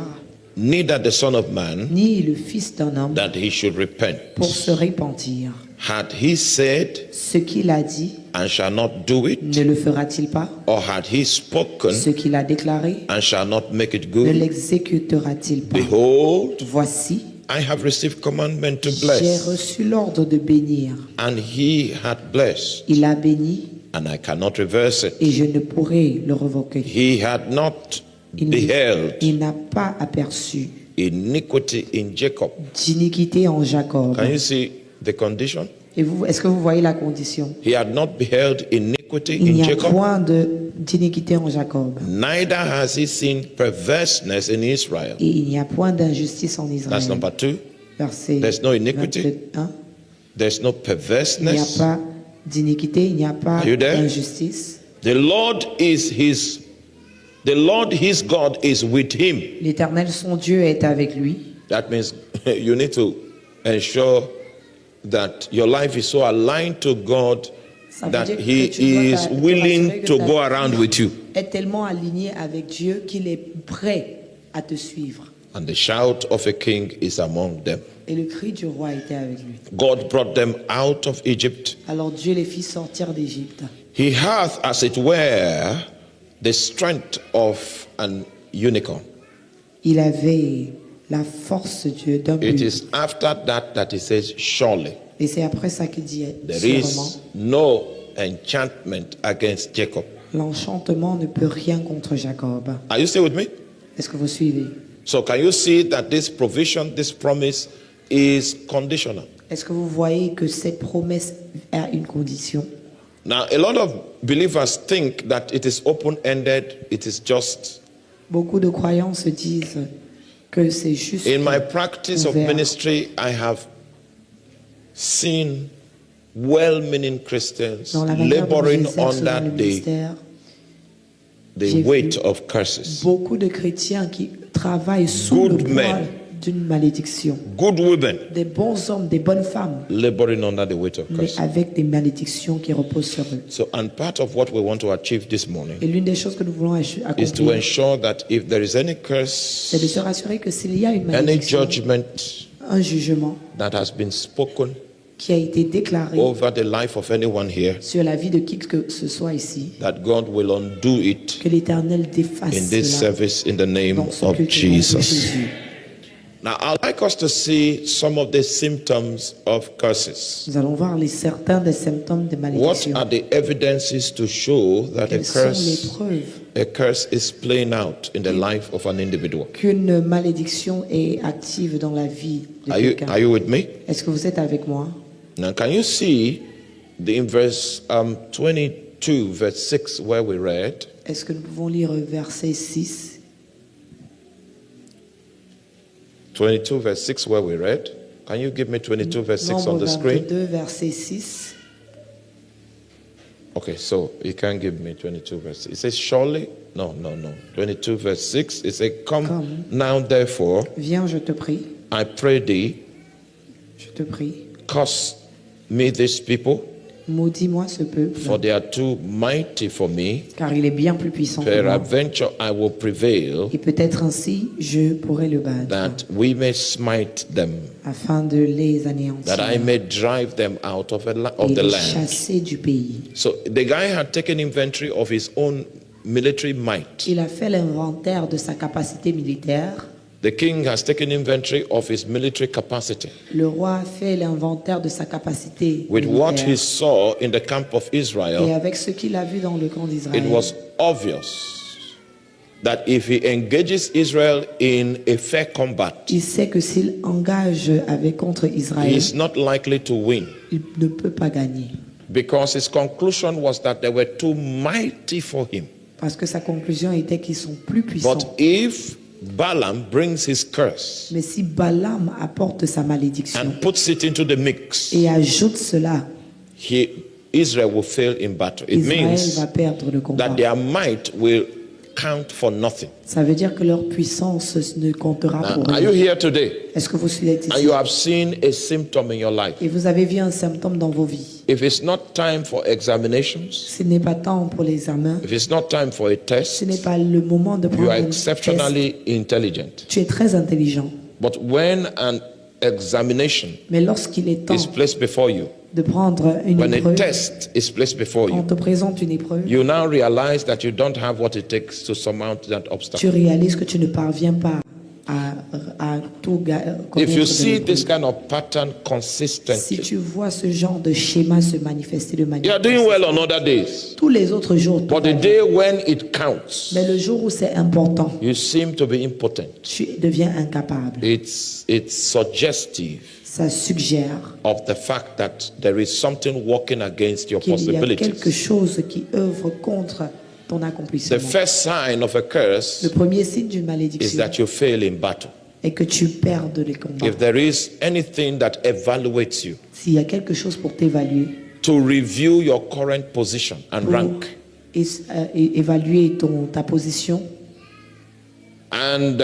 neither the Son of Man ni le fils d'un homme that he should repent. pour se repentir. Had he said Ce qu'il a dit, and shall not do it, ne le fera-t-il pas? or had he spoken Ce qu'il a déclaré, and shall not make it ne good? l'exécutera-t-il pas? Behold, Voici, I have received commandment to j'ai bless, reçu l'ordre de bénir. and he had blessed, Il a béni and I cannot reverse it. et je ne pourrai le revoquer. He had not Il beheld n'a pas aperçu iniquity in Jacob. d'iniquité en Jacob. Can you see the condition? Et vous, est-ce que vous voyez la condition? He had not beheld iniquity Il in n'y a Jacob, point d'iniquité en Jacob. neither has he seen perverseness in Israel. Et il n'y a point d'injustice en That's Israël. number 2. Verset There's no iniquity. 21. There's no Il n'y a perverseness. pas d'iniquité, il n'y a pas Are you there? d'injustice. The Lord his God is with him. L'Éternel, son Dieu, est avec lui. That means you need to ensure that your life is so aligned to God Ça veut that dire he que tu dois is te willing rassurer que to ta go vie around with you. est tellement aligné avec Dieu qu'il est prêt à te suivre. And the shout of a king is among them. Et le cri du roi était avec lui. God brought them out of Egypt. Alors Dieu les fit sortir d'Égypte. He hath, as it were, the strength of an unicorn. Il avait la force d'un It bulle. is after that he says, surely Et c'est après ça qu'il dit there sûrement, is no enchantment against Jacob. l'enchantement ne peut rien contre Jacob. Are you still with me? Est-ce que vous suivez? So can you see that this provision, this promise is conditional? Est-ce que vous voyez que cette promesse a une condition? Now, a lot of believers think that it is open-ended, it is just. Beaucoup de croyants se disent que c'est juste In my practice of ouvert. ministry, I have seen well-meaning Christians Dans la manière dont laboring j'exerce dans le under ministère, the j'ai weight vu of curses. beaucoup de chrétiens qui travaillent sous le Good poids men. d'une malédiction. Good women Des bons hommes, des bonnes femmes, laboring under the weight of mais curses. avec des malédictions qui reposent sur eux. So, and part of what we want to achieve this morning Et l'une des choses que nous voulons is to accomplir, ensure that if there is any c'est de curse, se rassurer que s'il y a une any malédiction, judgment un jugement that has been spoken qui a été déclaré over the life of anyone here, sur la vie de qui que ce soit ici, that God will undo it que l'Éternel défasse in this cela service in the name dans ce of culte au nom de Jesus. Jésus. Now, I'd like us to see some of the symptoms of curses. Nous allons voir certains des symptômes de What malédiction. are the evidences to show that Quelles sont les preuves a curse is playing out in the life of an individual? qu'une malédiction est active dans la vie de Are quelqu'un? you with me? Est-ce que vous êtes avec moi? Now, can you see in verse 22, verse 6, where we read? Est-ce que nous pouvons lire verset 6? 22, verse 6, where we read? Can you give me 22, verse 6 on Nombre the screen? 22, verset 6. Okay, so you can't give me 22, verse 6. It says, surely, no. 22, verse 6, it says, come now, therefore, Viens, je te prie, I pray thee, je te prie. curse me this people, Maudis-moi ce peuple, for they are too mighty for me. car il est bien plus puissant que moi. Peradventure I will prevail, Et peut-être ainsi, je pourrai le battre, that we may smite them, afin de les anéantir that I may drive them out of et the les land. chasser du pays. So the guy had taken inventory of his own military might. Il a fait l'inventaire de sa capacité militaire. The king has taken inventory of his military capacity. Le roi a fait l'inventaire de sa capacité With what he militaire. saw in the camp of Et Israel, avec ce qu'il a vu dans le camp d'Israël, it was obvious that if he engages Israel in a fair combat, il sait que s'il engage contre he Israël, is not likely to win. il ne peut pas gagner. Because his conclusion was that they were too mighty for him. Parce que sa conclusion était qu'ils sont plus puissants. But if Balaam brings his curse Mais si Balaam apporte sa malédiction and puts it into the mix, et ajoute cela, Israel will fail in battle. It Israël means va perdre le combat. that their might will count for nothing. Ça veut dire que leur puissance ne comptera Now, pour are you rien. here today? Est-ce que vous êtes And ici you have seen a symptom in your life. et vous avez vu un symptôme dans vos vies? If it's not time for examinations, Ce n'est pas temps pour l'examen. if it's not time for a Ce test, n'est pas le moment de you prendre are un test. exceptionally intelligent. Tu es très intelligent. But when an examination Mais lorsqu'il est temps is placed before you, de prendre une when a épreuve, test is placed before on you, te présente une épreuve, you now realize that you don't have what it takes to surmount that tu obstacle. réalises que tu ne parviens pas à tout If you connaître de see l'épreuve. this kind of pattern Si consistently, tu vois ce genre de schéma se manifester de you manière are doing well on other days. tous les autres jours, But the day when it counts, mais le jour où c'est important, you seem to be impotent. tu deviens incapable. It's suggestive Ça suggère of the fact that there is something working against your qu'il y a quelque possibilities. chose qui œuvre contre ton The accomplissement. first sign of a Le curse premier signe d'une is malédiction that you fail in battle. est que tu perdes les combats. If there is anything that evaluates you S'il y a quelque chose pour t'évaluer, to review your current position and pour rank, évaluer ta position, and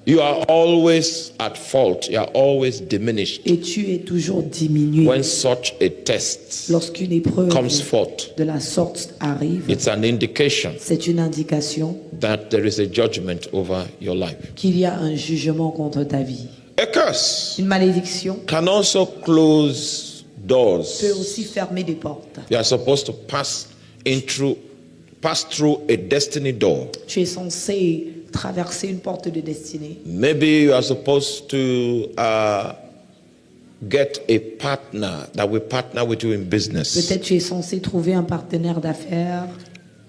you are always at fault, you are always diminished et tu es toujours diminué when such a test lorsqu'une épreuve comes forth. de la sorte arrive, It's an indication c'est une indication that there is a judgment over your life. qu'il y a un jugement contre ta vie. A curse Une malédiction can also close peut doors. aussi fermer des portes. You are supposed to pass through a destiny door. Tu es censé traverser une porte de destinée. Maybe you are supposed to get a partner that will partner with you in business. Peut-être tu es censé trouver un partenaire d'affaires.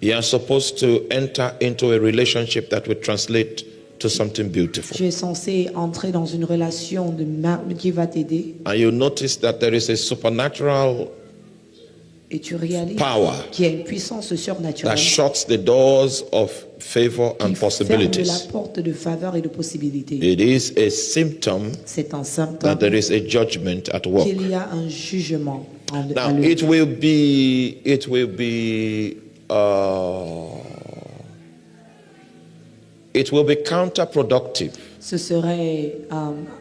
You are supposed to enter into a relationship that will translate to something beautiful. Tu es censé entrer dans une relation qui va t'aider. And you notice that there is a supernatural Et tu réalises power qu'il y a une puissance surnaturelle that shuts the doors of favor and qui ferme la possibilities. porte de faveur et de possibilités. It is a symptom C'est un that symptôme there is a judgment at work. qu'il y a un jugement à Now l'œuvre. it will be counterproductive Ce serait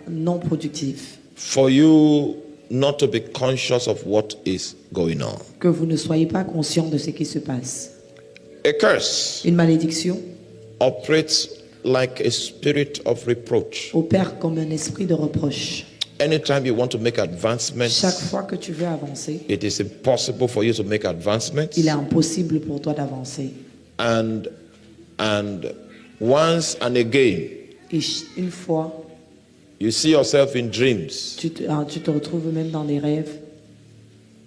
non productif for you not to be conscious of what is going on. que vous ne soyez pas conscient de ce qui se passe. A curse Une malédiction operates like a spirit of reproach. opère comme un esprit de reproche. anytime you want to make advancements, Chaque fois que tu veux avancer, it is impossible for you to make advancements. il est impossible pour toi d'avancer. And once and again, Et une fois, you see yourself in dreams, tu te retrouves même dans les rêves.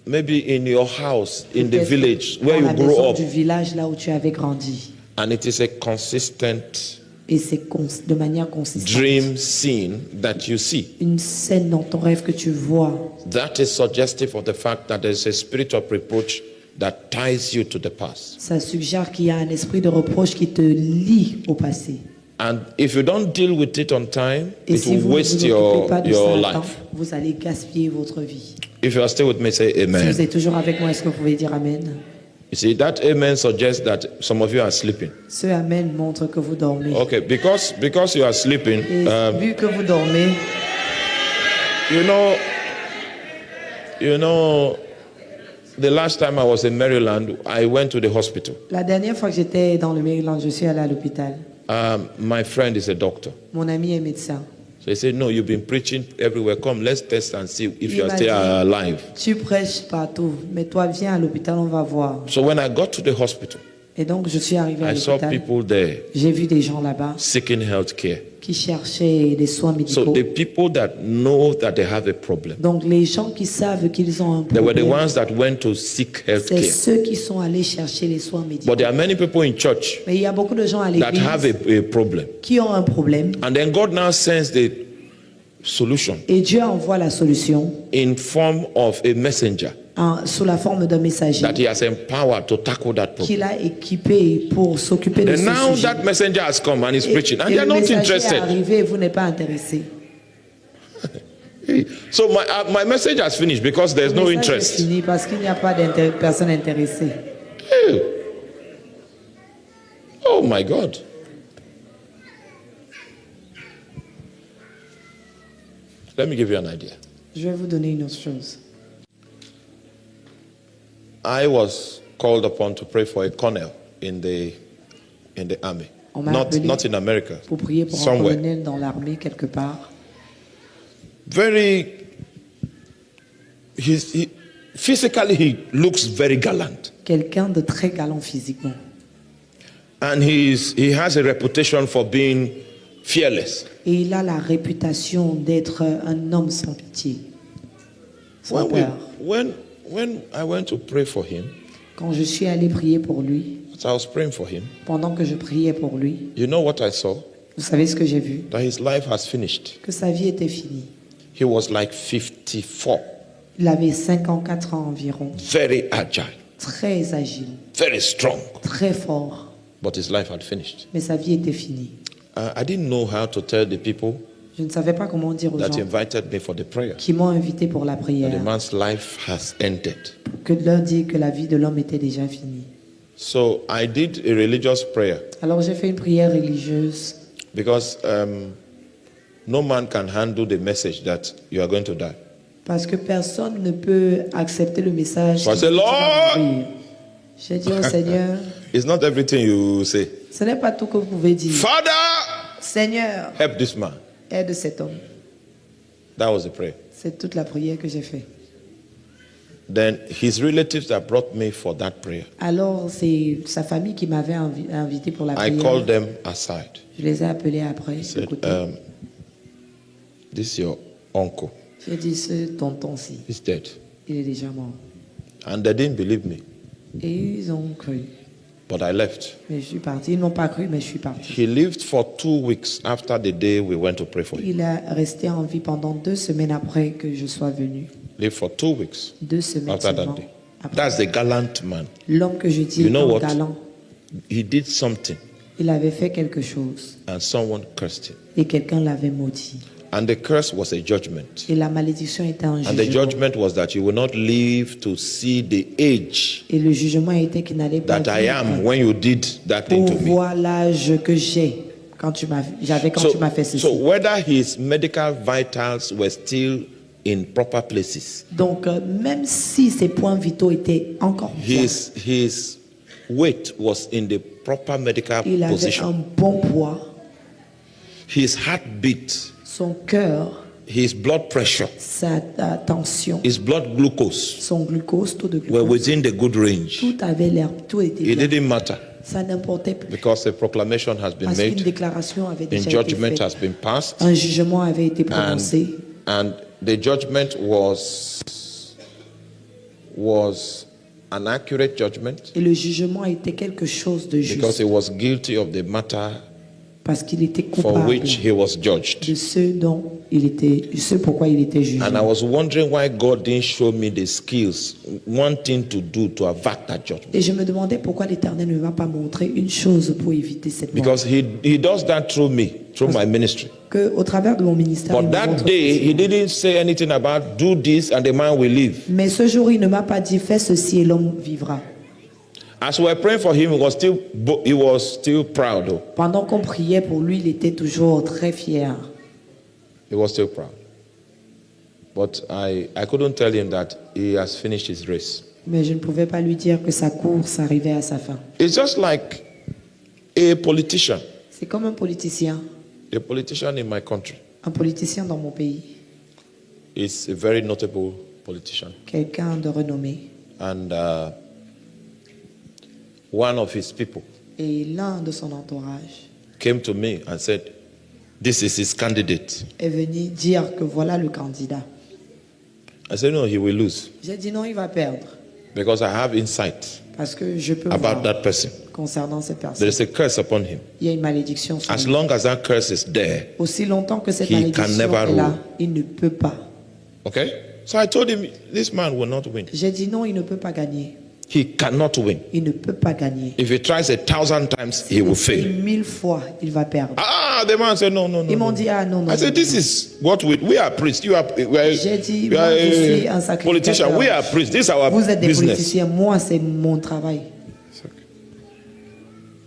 maybe in your house, in the Peut-être village dans where la you grow maison up, du village là où tu avais grandi. and it is a consistent Et c'est de manière consistante. dream scene that you see. Une scène dans ton rêve que tu vois. That is suggestive of the fact that there is a spirit of reproach that ties you to the past. Ça suggère qu'il y a un esprit de reproche qui te lie au passé. And if you don't deal with it on time, Et it si will vous ne waste vous occupez pas de ça your à temps, life. vous allez gaspiller votre vie. If you are still with me, say Si amen. vous êtes toujours avec moi, est-ce que vous pouvez dire Amen? You see, that amen suggests that some of you are sleeping. Ce Amen montre que vous dormez. Okay, because you are sleeping, Et vu que vous dormez, you know, the last time I was in Maryland, I went to the hospital. la dernière fois que j'étais dans le Maryland, je suis allé à l'hôpital. My friend is a doctor. Mon ami est médecin. So he said, no, you've been preaching everywhere. Come, let's test and see if Il you are m'a still dit, alive. tu prêches partout, mais toi viens à l'hôpital, on va voir. So when I got to the hospital, Et donc je suis arrivé à I saw l'hôpital. people there J'ai vu des gens là-bas seeking health care. qui cherchaient des soins So médicaux. the people that know that they have a problem, Donc les gens qui savent qu'ils ont un they were the problème, ones that went to seek health c'est care. ceux qui sont allés chercher les soins médicaux. But there are many people in church Mais il y a beaucoup de gens à that have l'église a problem. qui ont un problème And then God now sends the solution et Dieu envoie la solution in form of a messenger sous la forme d'un messager that he has empowered to tackle that problem. qu'il a équipé pour s'occuper de And ce now sujet. that messenger has come and is Et, preaching, and et they are le not messager est interested. arrivé et vous n'êtes pas intéressé. So my message has finished because there's Le no message est interest. fini parce qu'il n'y a pas de personnes intéressées. Hey. Oh my God. Let me give you an idea. Je vais vous donner une autre chose. I was called upon to pray for a colonel in the army. On m'a Not appelé in America. pour prier pour un Somewhere. colonel dans l'armée quelque part. Physically he looks very gallant. Quelqu'un de très galant physiquement. And he has a reputation for being fearless. Et il a la réputation d'être un homme sans pitié. Sans peur. When I went to pray for him, Quand je suis allé prier pour lui, as I was praying for him, pendant que je priais pour lui, you know what I saw? vous savez ce que j'ai vu? That his life has finished. Que sa vie était finie. He was like 54, Il avait 54 ans environ. very agile, Très agile, very strong, très fort. but his life had finished. Mais sa vie était finie. I didn't know how to tell the people Je ne savais pas comment dire aux that gens invited me for the prayer qui m'ont invité pour la that the prière man's life has ended. que de leur dire que la vie de l'homme était déjà finie. So I did a religious prayer Alors j'ai fait une prière religieuse because no man can handle the message that you are going to die. parce que personne ne peut accepter le message. So I qui said, dit que tu vas Lord! mourir. J'ai dit au Seigneur, It's not everything you say. ce n'est pas tout que vous pouvez dire. Father, Seigneur, help this man. aide cet homme. That was the prayer. C'est toute la prière que j'ai faite. Then his relatives that brought me for that prayer, Alors c'est sa famille qui m'avait invité pour la I prière. called them aside. Je les ai appelés après. de Said, côté. this is your uncle. J'ai dit, ce tonton-ci, He's dead. il est déjà mort. And they didn't believe me, Et ils ont cru. but I left. Mais je suis parti. Ils n'ont pas cru, mais je suis parti. He lived for 2 weeks after the day we went to pray for him. Il a resté en vie pendant 2 semaines après que je sois venu. Lived for 2 weeks 2 semaines after that seulement. day. Après. That's the gallant man. L'homme que je dis You know étant what? galant, He did something il avait fait quelque chose and someone cursed him. et quelqu'un l'avait maudit. And the curse was a judgment. Et la malédiction était un And the jugement. judgment was that you will not live to see the age Et le jugement était qu'il n'allait pas that I am vivre when you did that thing pour to me. voir l'âge que quand tu m'as fait ceci. So whether his medical vitals were still in proper places, Donc, même si ses points vitaux étaient encore bien, his weight was in the proper medical il avait position. un bon poids, His heartbeat son cœur his blood pressure, sa tension, his blood glucose son glucose, taux de were glucose, within the good range. tout était It bien. didn't matter Ça n'importait plus. because a proclamation has been Parce qu'une made, déclaration avait a déjà été judgment faite. has been passed, Un jugement avait été prononcé. and the judgment was an accurate judgment Et le jugement était quelque chose de because juste. he was guilty of the matter Parce qu'il était for coupable which he was judged. de ce pourquoi il était jugé. And I was wondering why God didn't show me the skills, one thing to do to avert that judgment. Et je me demandais pourquoi l'Éternel ne m'a pas montré une chose pour éviter cette mort. Because he does that through me, through my ministry. Que au travers de mon ministère, il But me that montre. day, he didn't say anything about do this and the man will live. Mais ce jour, il ne m'a pas dit fais ceci et l'homme vivra. As we were praying for him, he was still proud. Though. Pendant qu'on priait pour lui, il était toujours très fier. He was still proud. But I couldn't tell him that he has finished his race. Mais je ne pouvais pas lui dire que sa course arrivait à sa fin. It's just like a politician. C'est comme un politicien. A politician in my country Un politicien dans mon pays. is a very notable politician. Quelqu'un de renommé. And one of his people Et l'un de son entourage came to me and said, this is his candidate. est venu dire que voilà le candidat. I said, no, he will lose J'ai dit non, il va perdre. because I have insight Parce que je peux about voir that person. concernant cette There personne. is a curse upon him. Il y a une malédiction sur As lui. long as that curse is there, Aussi longtemps que cette He can malédiction never est là, rule. il ne peut pas. okay? So I told him, this man will not win. J'ai dit non, il ne peut pas gagner. He cannot win. Il ne peut pas gagner. If he tries 1,000 times, he will Et fail. 1000 fois, il va perdre. Ah, the man said, no, no, no. Ils m'ont no. dit ah non, non. I said, non, this non. is what we are priests. You are, J'ai dit, you are moi, je suis un a sacrificateur. politician. We are priests. This is our Vous êtes des business. politiciens, moi c'est mon travail.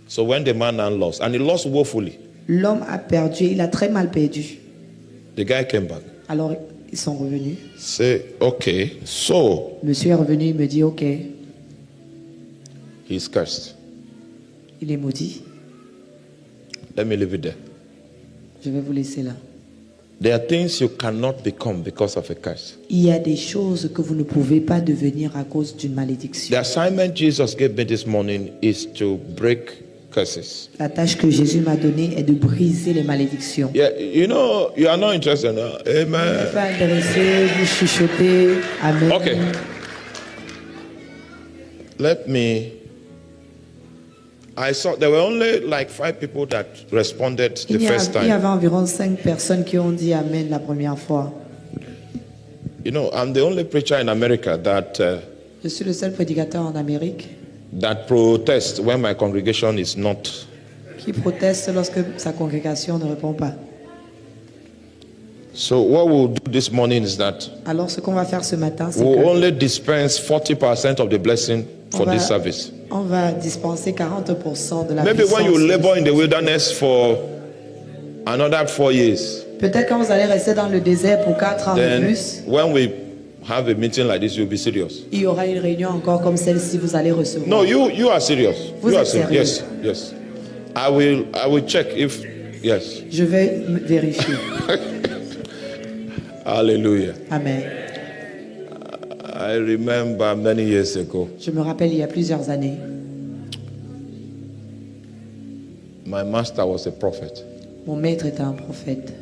So when the man now lost, and he lost woefully, L'homme a perdu, il a très mal perdu. the guy came back. Alors ils sont revenus. Say, okay, so Monsieur est revenu, il me dit ok, he's cursed. il est maudit. Let me leave it there. Je vais vous laisser là. There are things you cannot become because of a curse. Il y a des choses que vous ne pouvez pas devenir à cause d'une malédiction. The assignment Jesus gave me this morning is to break curses. La tâche que Jésus m'a donnée est de briser les malédictions. Yeah, you know, you are not interested now. Vous n'êtes Amen. pas intéressé, vous chuchotez. Amen. Okay. Let me. I saw there were only like 5 people that responded the Il y first avait time. environ 5 personnes qui ont dit Amen la première fois. You know, I'm the only preacher in America that Je suis le seul prédicateur en Amérique that protests when my congregation is not. qui proteste lorsque sa congrégation ne répond pas. So what we'll do this morning is that Alors ce qu'on va faire ce matin, c'est we'll que only dispense 40% of the blessing for on this va, service. on va dispenser 40% de la Maybe when you puissance. labor in the wilderness for another 4 years, Peut-être quand vous allez rester dans le désert pour 4 ans de then plus, when we have a meeting like this, you'll be serious. il y aura une réunion encore comme celle-ci, vous allez recevoir. No, you are serious. Vous You are êtes serious. sérieux. Yes, yes. I will check if yes. Je vais vérifier. Hallelujah. Amen. I remember many years ago, Je me rappelle il y a plusieurs années, my master was a prophet. mon maître était un prophète.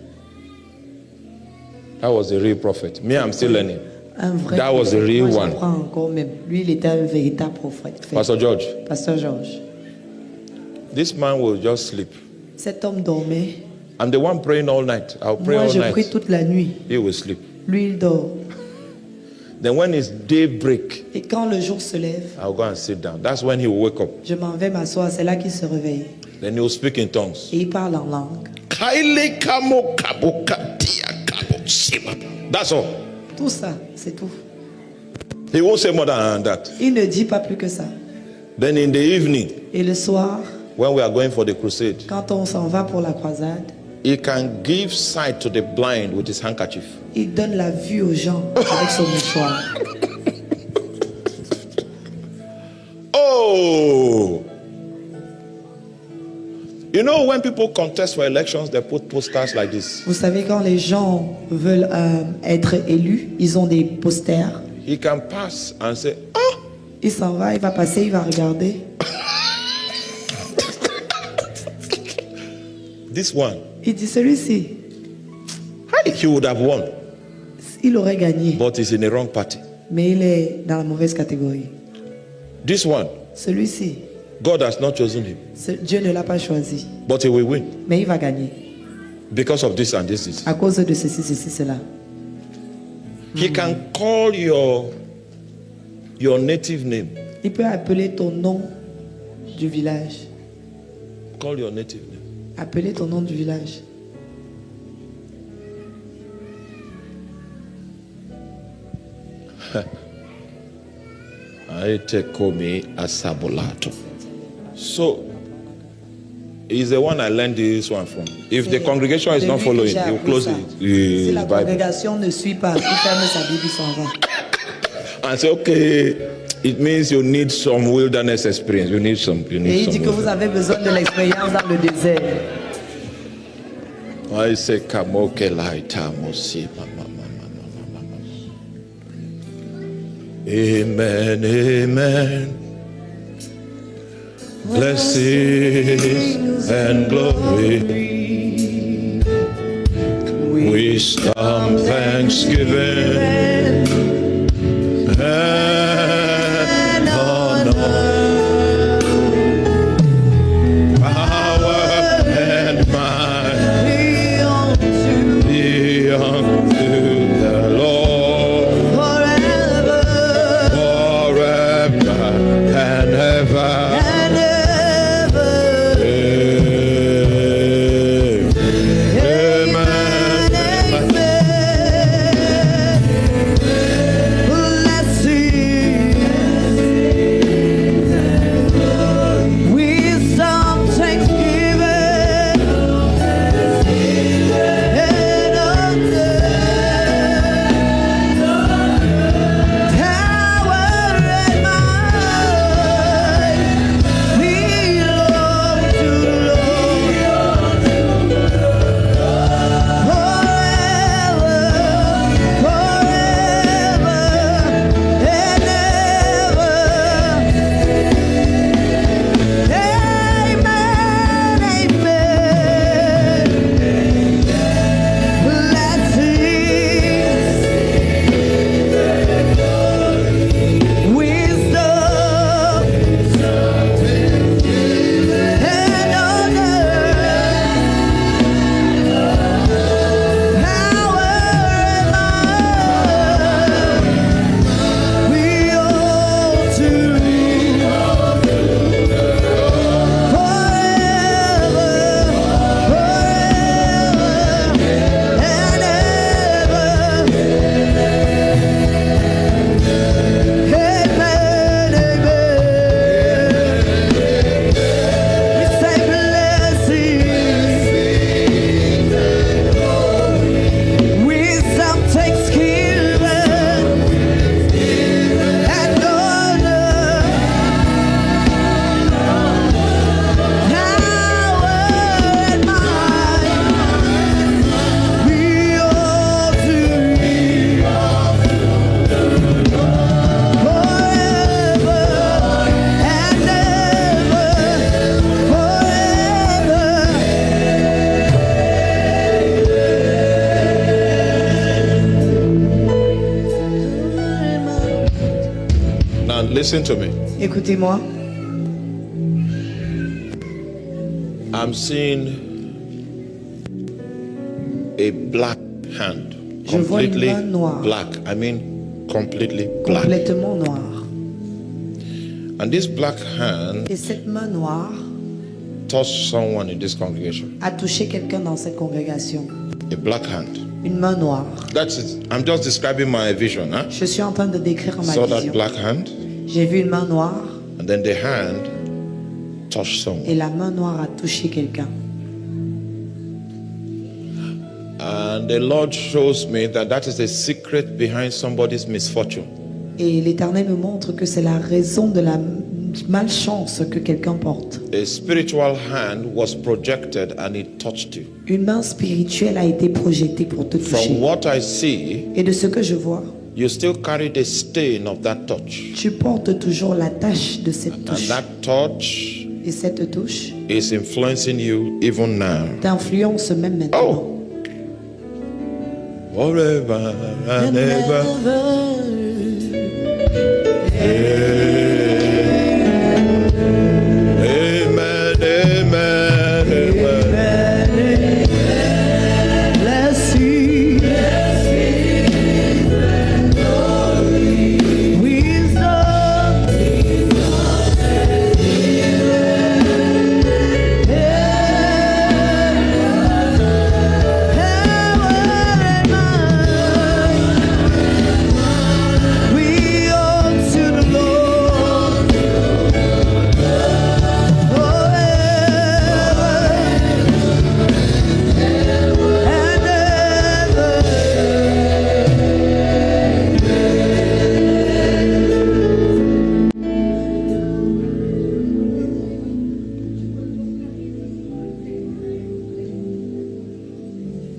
That was a real prophet. Me, I'm still learning. Un vrai That was the prophète. real Moi, one. j'apprends encore même. Lui, il était un véritable prophète. Pastor George, Pasteur Georges. this man will just sleep. Cet homme dormait. I'm the one praying all night. I'll pray Moi, all je prie night. toute la nuit. He will sleep. Lui, il dort. Then when it's daybreak, Et quand le jour se lève, I'll go and sit down. That's when he will wake up. je m'en vais m'asseoir. C'est là qu'il se réveille. Then he will speak in tongues. Et il parle en langue. That's all. Tout ça, c'est tout. He won't say more than that. Il ne dit pas plus que ça. Then in the evening, Et le soir, when we are going for the crusade, quand on s'en va pour la croisade, he can give sight to the blind with his handkerchief. il donne la vue aux gens avec son mouchoir. Oh! You know, when people contest for elections, they put posters like this. Vous savez, quand les gens veulent être élus, ils ont des posters. He can pass and say, oh, Il s'en va, il va passer, il va regarder. this one. Il dit celui-ci, He would have won, il aurait gagné, but he's in the wrong party. mais il est dans la mauvaise catégorie. This one, Celui-ci, God has not chosen him, Dieu ne l'a pas choisi, but he will win mais il va gagner because of this and this. à cause de ceci, cela. He can call your native name. Il peut appeler ton nom du village. Call your native name. Appeler ton nom du village. Aitekomi asabolato. So, he's the one I learned this one from. If the congregation is not following, he will close it. Si His la Bible. congrégation ne suit pas, il ferme sa Bible, il s'en va. And say, okay, it means you need some wilderness experience. You need some. Et il dit que vous avez besoin de l'expérience dans le désert. I say, kamoke laita mosi. Amen, amen. Blessings and glory. Wisdom, thanksgiving, and honor. Power and might be unto the Lord forever and ever. Listen to me. Écoutez-moi. I'm seeing a black hand. Je vois une Completely main noire. black. I mean, completely black. Complètement noire. And this black hand Et cette main noire touched someone in this congregation. a touché quelqu'un dans cette congrégation. A black hand. Une main noire. That's it. I'm just describing my vision. Huh? Je suis en train de décrire ma Saw that vision. black hand, J'ai vu une main noire and then the hand touched someone. et la main noire a touché quelqu'un. And the Lord shows me that that is the secret behind somebody's misfortune. Et l'Éternel me montre que c'est la raison de malchance que quelqu'un porte. A spiritual hand was projected and it touched you. Une main spirituelle a été projetée pour te toucher. From what I see, Et de ce que je vois, you still carry the stain of that touch. tu portes toujours la tache de cette And touche. that touch Et cette touche is influencing you even now. t'influence même maintenant. Oh! Forever and ever. Amen, amen, amen. Bless you.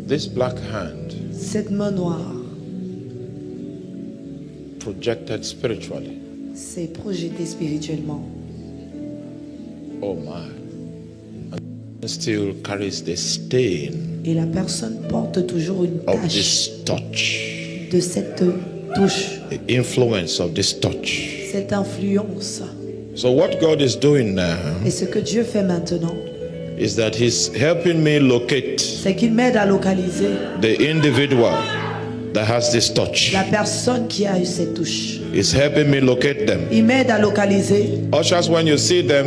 This black hand Cette main noire projected spiritually. s'est projetée spirituellement. Oh my. And still carries the stain Et la personne porte toujours une of tache this touch. de cette touche, The influence of this touch. cette influence. So what God is doing now Et ce que Dieu fait maintenant, is that He's helping me locate c'est qu'il m'aide à localiser the individual that has this touch. la personne qui a eu cette touche. He's helping me locate them. Il m'aide à localiser. Ushers, when you see them,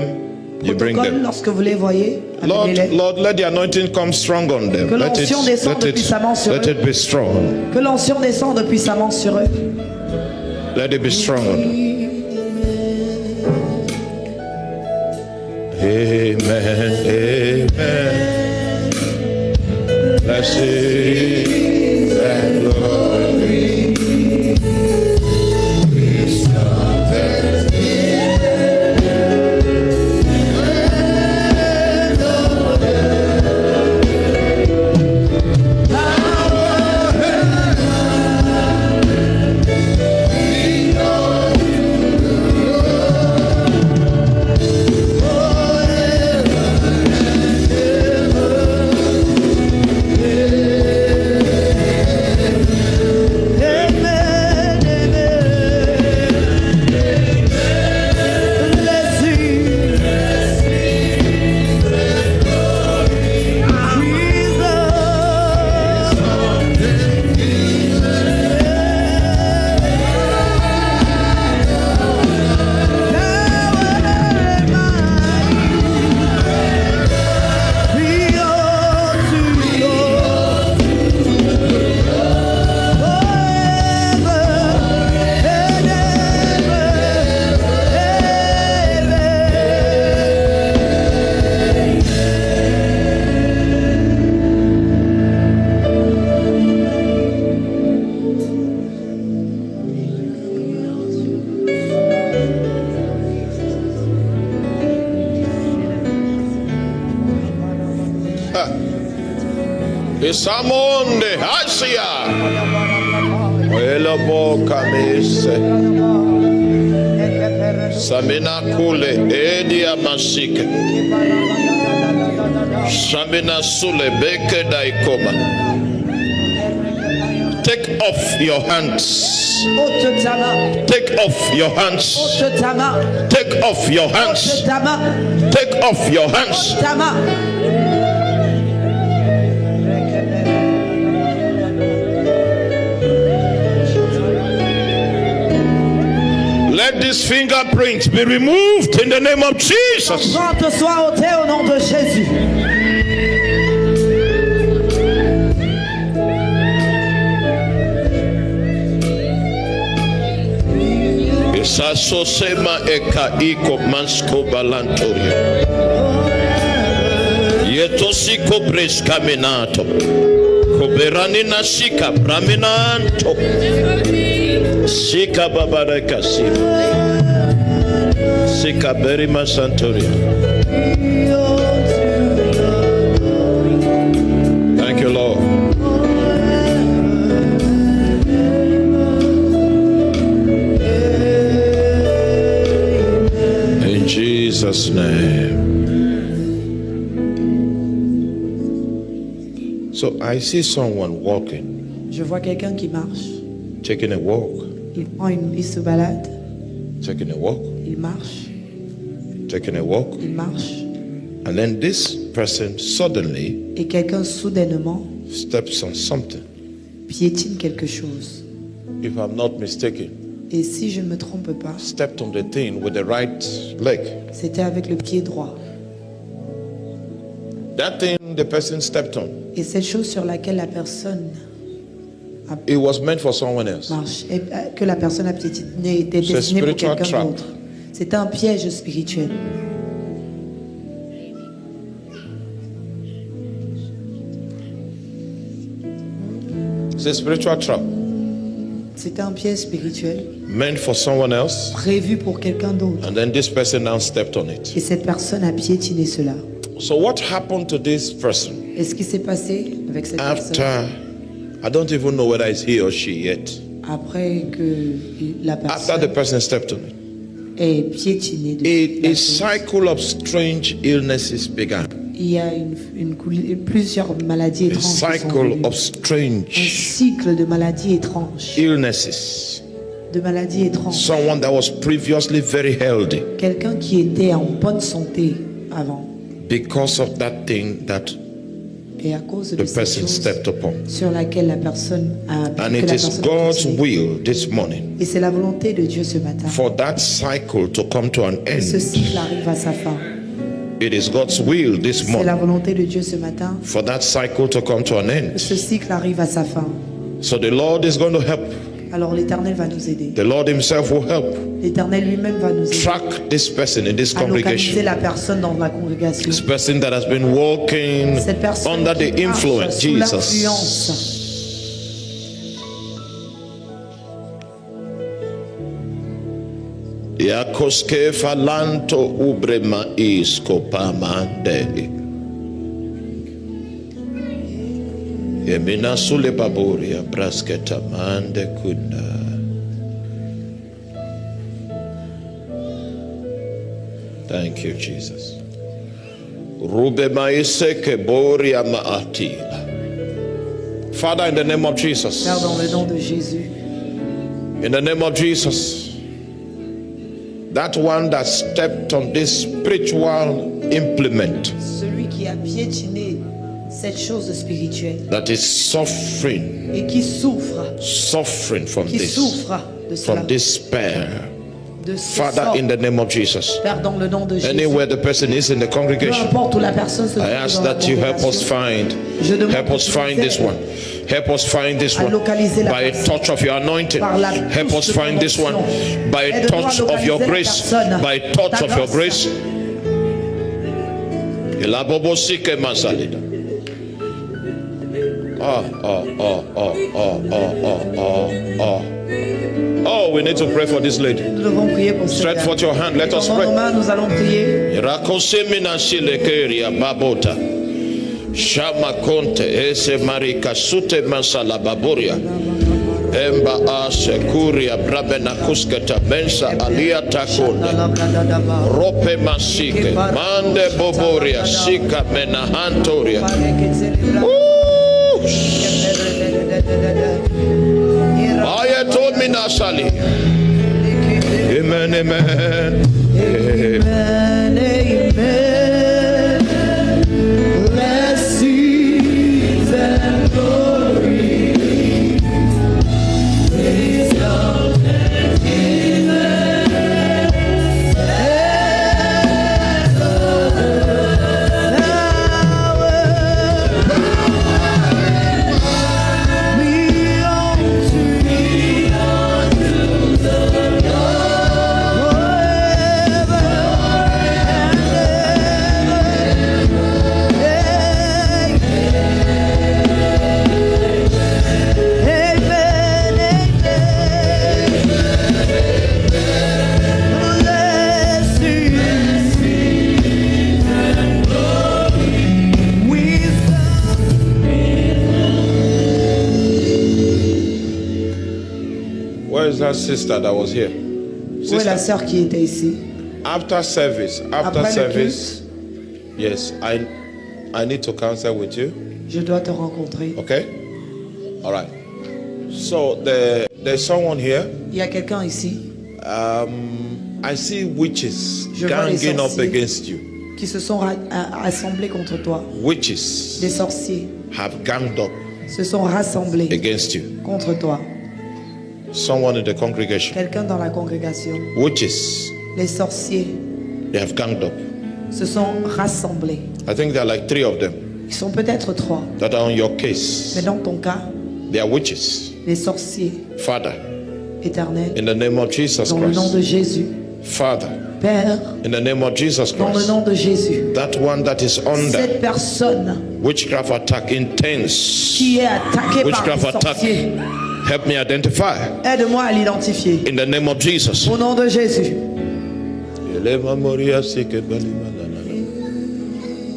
you bring Protocole, them. lorsque vous les voyez, Lord, amenez-les. Lord, let the anointing come strong on them. Que l'onction descende puissamment sur let eux. it be strong. Que l'onction descende puissamment sur eux. Let it be strong on them. Amen, amen. Blessing and glory. Isamonde Asia. Elabo kamise. Samina kule edia masike. Samina sule beke daikoma. Take off your hands. Ôte ta main. Take off your hands. Ôte ta main. Take off your hands. Ôte ta main. Take off your hands. Ta main. Let these fingerprints be removed in the name of Jesus. Empreinte soit ôtée au nom de Jésus. Isasosema eka iko mansko balantorio. Yetosiko preskaminato. Koberani nasika braminanto. Sika babarekasi. Sikaberima Santoria. Thank you, Lord. In Jesus' name. So I see someone walking, Je vois quelqu'un qui marche. taking a walk, Il se balade, taking a walk, il marche, taking a walk. il marche. And then this person suddenly Et quelqu'un soudainement steps on something. piétine quelque chose. If I'm not mistaken, Et si je ne me trompe pas, stepped on the thing with the right leg. c'était avec le pied droit. That thing the person stepped on, Et cette chose sur laquelle la personne it was meant for someone else. marche, et que la personne a piétiné, était C'est destinée pour spiritual quelqu'un trap. d'autre. C'était un piège spirituel. It's a spiritual trap C'était un piège spirituel meant for someone else. prévu pour quelqu'un d'autre. And then this person now stepped on it. Et cette personne a piétiné cela. So what happened to this person Et ce qui s'est passé avec cette personne after, I don't even know whether it's he or she yet. après que la After the personne person stepped on it, ait piétiné de a la chose, cycle of strange illnesses began. il y a plusieurs maladies A étranges qui sont cycle venues. of Un strange cycle de maladies étranges. illnesses. De maladies étranges. Someone that was previously very healthy Quelqu'un qui était en bonne santé avant. because of that thing that Et à cause de the cette person chose stepped upon. sur laquelle la personne a And que it la is personne a God's piétiné. will this morning Et c'est la volonté de Dieu ce matin for that cycle to come to an que ce end. cycle arrive à sa fin. It is God's will this C'est la morning volonté de Dieu ce matin for that cycle to come to an que end. ce cycle arrive à sa fin. So the Lord is going to help. Alors l'Éternel va nous aider. The Lord himself will help L'Éternel lui-même va nous aider track this person in this à localiser congregation. la personne dans la congrégation. This person that has been walking Cette personne under the qui marche influence, sous Jesus. l'influence. Yakoske falanto ubrema iskopamande. Yemina sule baboria brasketa mande kunda. Thank you, Jesus. Rube maiseke boria maatila. Father, in the name of Jesus. Père, dans le nom de Jésus, In the name of Jesus. That one that stepped on this spiritual implement celui qui a piétiné cette chose spirituelle that is suffering from qui this, souffre de cela, from despair. de ce Father, sort. in the name of Jesus, Père, dans le nom de Jésus, anywhere the person is in the peu congregation, importe où la personne se trouve I ask dans la that you help us congrégation, find, je demande help us que tu find nous this aides one. Help us find this à one localiser la by a personne. touch of your anointing. Par la Help touche us de find ton this one onction. by a Aide-nous à touch of your localiser la grace. personne. By a touch Ta of your grâce. grace. Elabobosike masalida. Oh, we need to pray for this lady. Nous devons prier pour cette Stretch dame. forth your hand. Let us Dans nos pray. mains, nous allons prier. Rakosemina shilekeria babota. Shama konte ese marika sute masala baboria. Emba ase kuria brabena kusketa mensa alia takonde. Rope masike mande boboria sika menahantoria. Ayato minasali. Amen, amen. Amen. Amen, amen. Blessings and glory. Wisdom and that sister that was here? Où est la sœur qui était ici? After service, Après le service, yes, I need to counsel with you. Je dois te rencontrer. Okay? All right. So there's someone here. Il y a quelqu'un ici I see witches Je vois les ganging up sorciers. against you. qui se sont assemblés contre toi. Witches Les sorciers have ganged up se sont rassemblés against you. contre toi. Someone in the congregation. Quelqu'un dans la congrégation. Witches, Les sorciers they have ganged up. se sont rassemblés. I think there are like 3 of them Ils sont peut-être 3. that are on your case. Mais dans ton cas, They are witches. les sorciers Father, éternels, in the name of Jesus dans le nom Christ. de Jésus. Father, Père, in the name of Jesus dans le Christ. nom de Jésus. That one that is under Cette personne witchcraft attack, intense qui est attaquée par witchcraft les attack, sorciers, help me identify aide-moi à l'identifier. in the name of Jesus. Au nom de Jésus.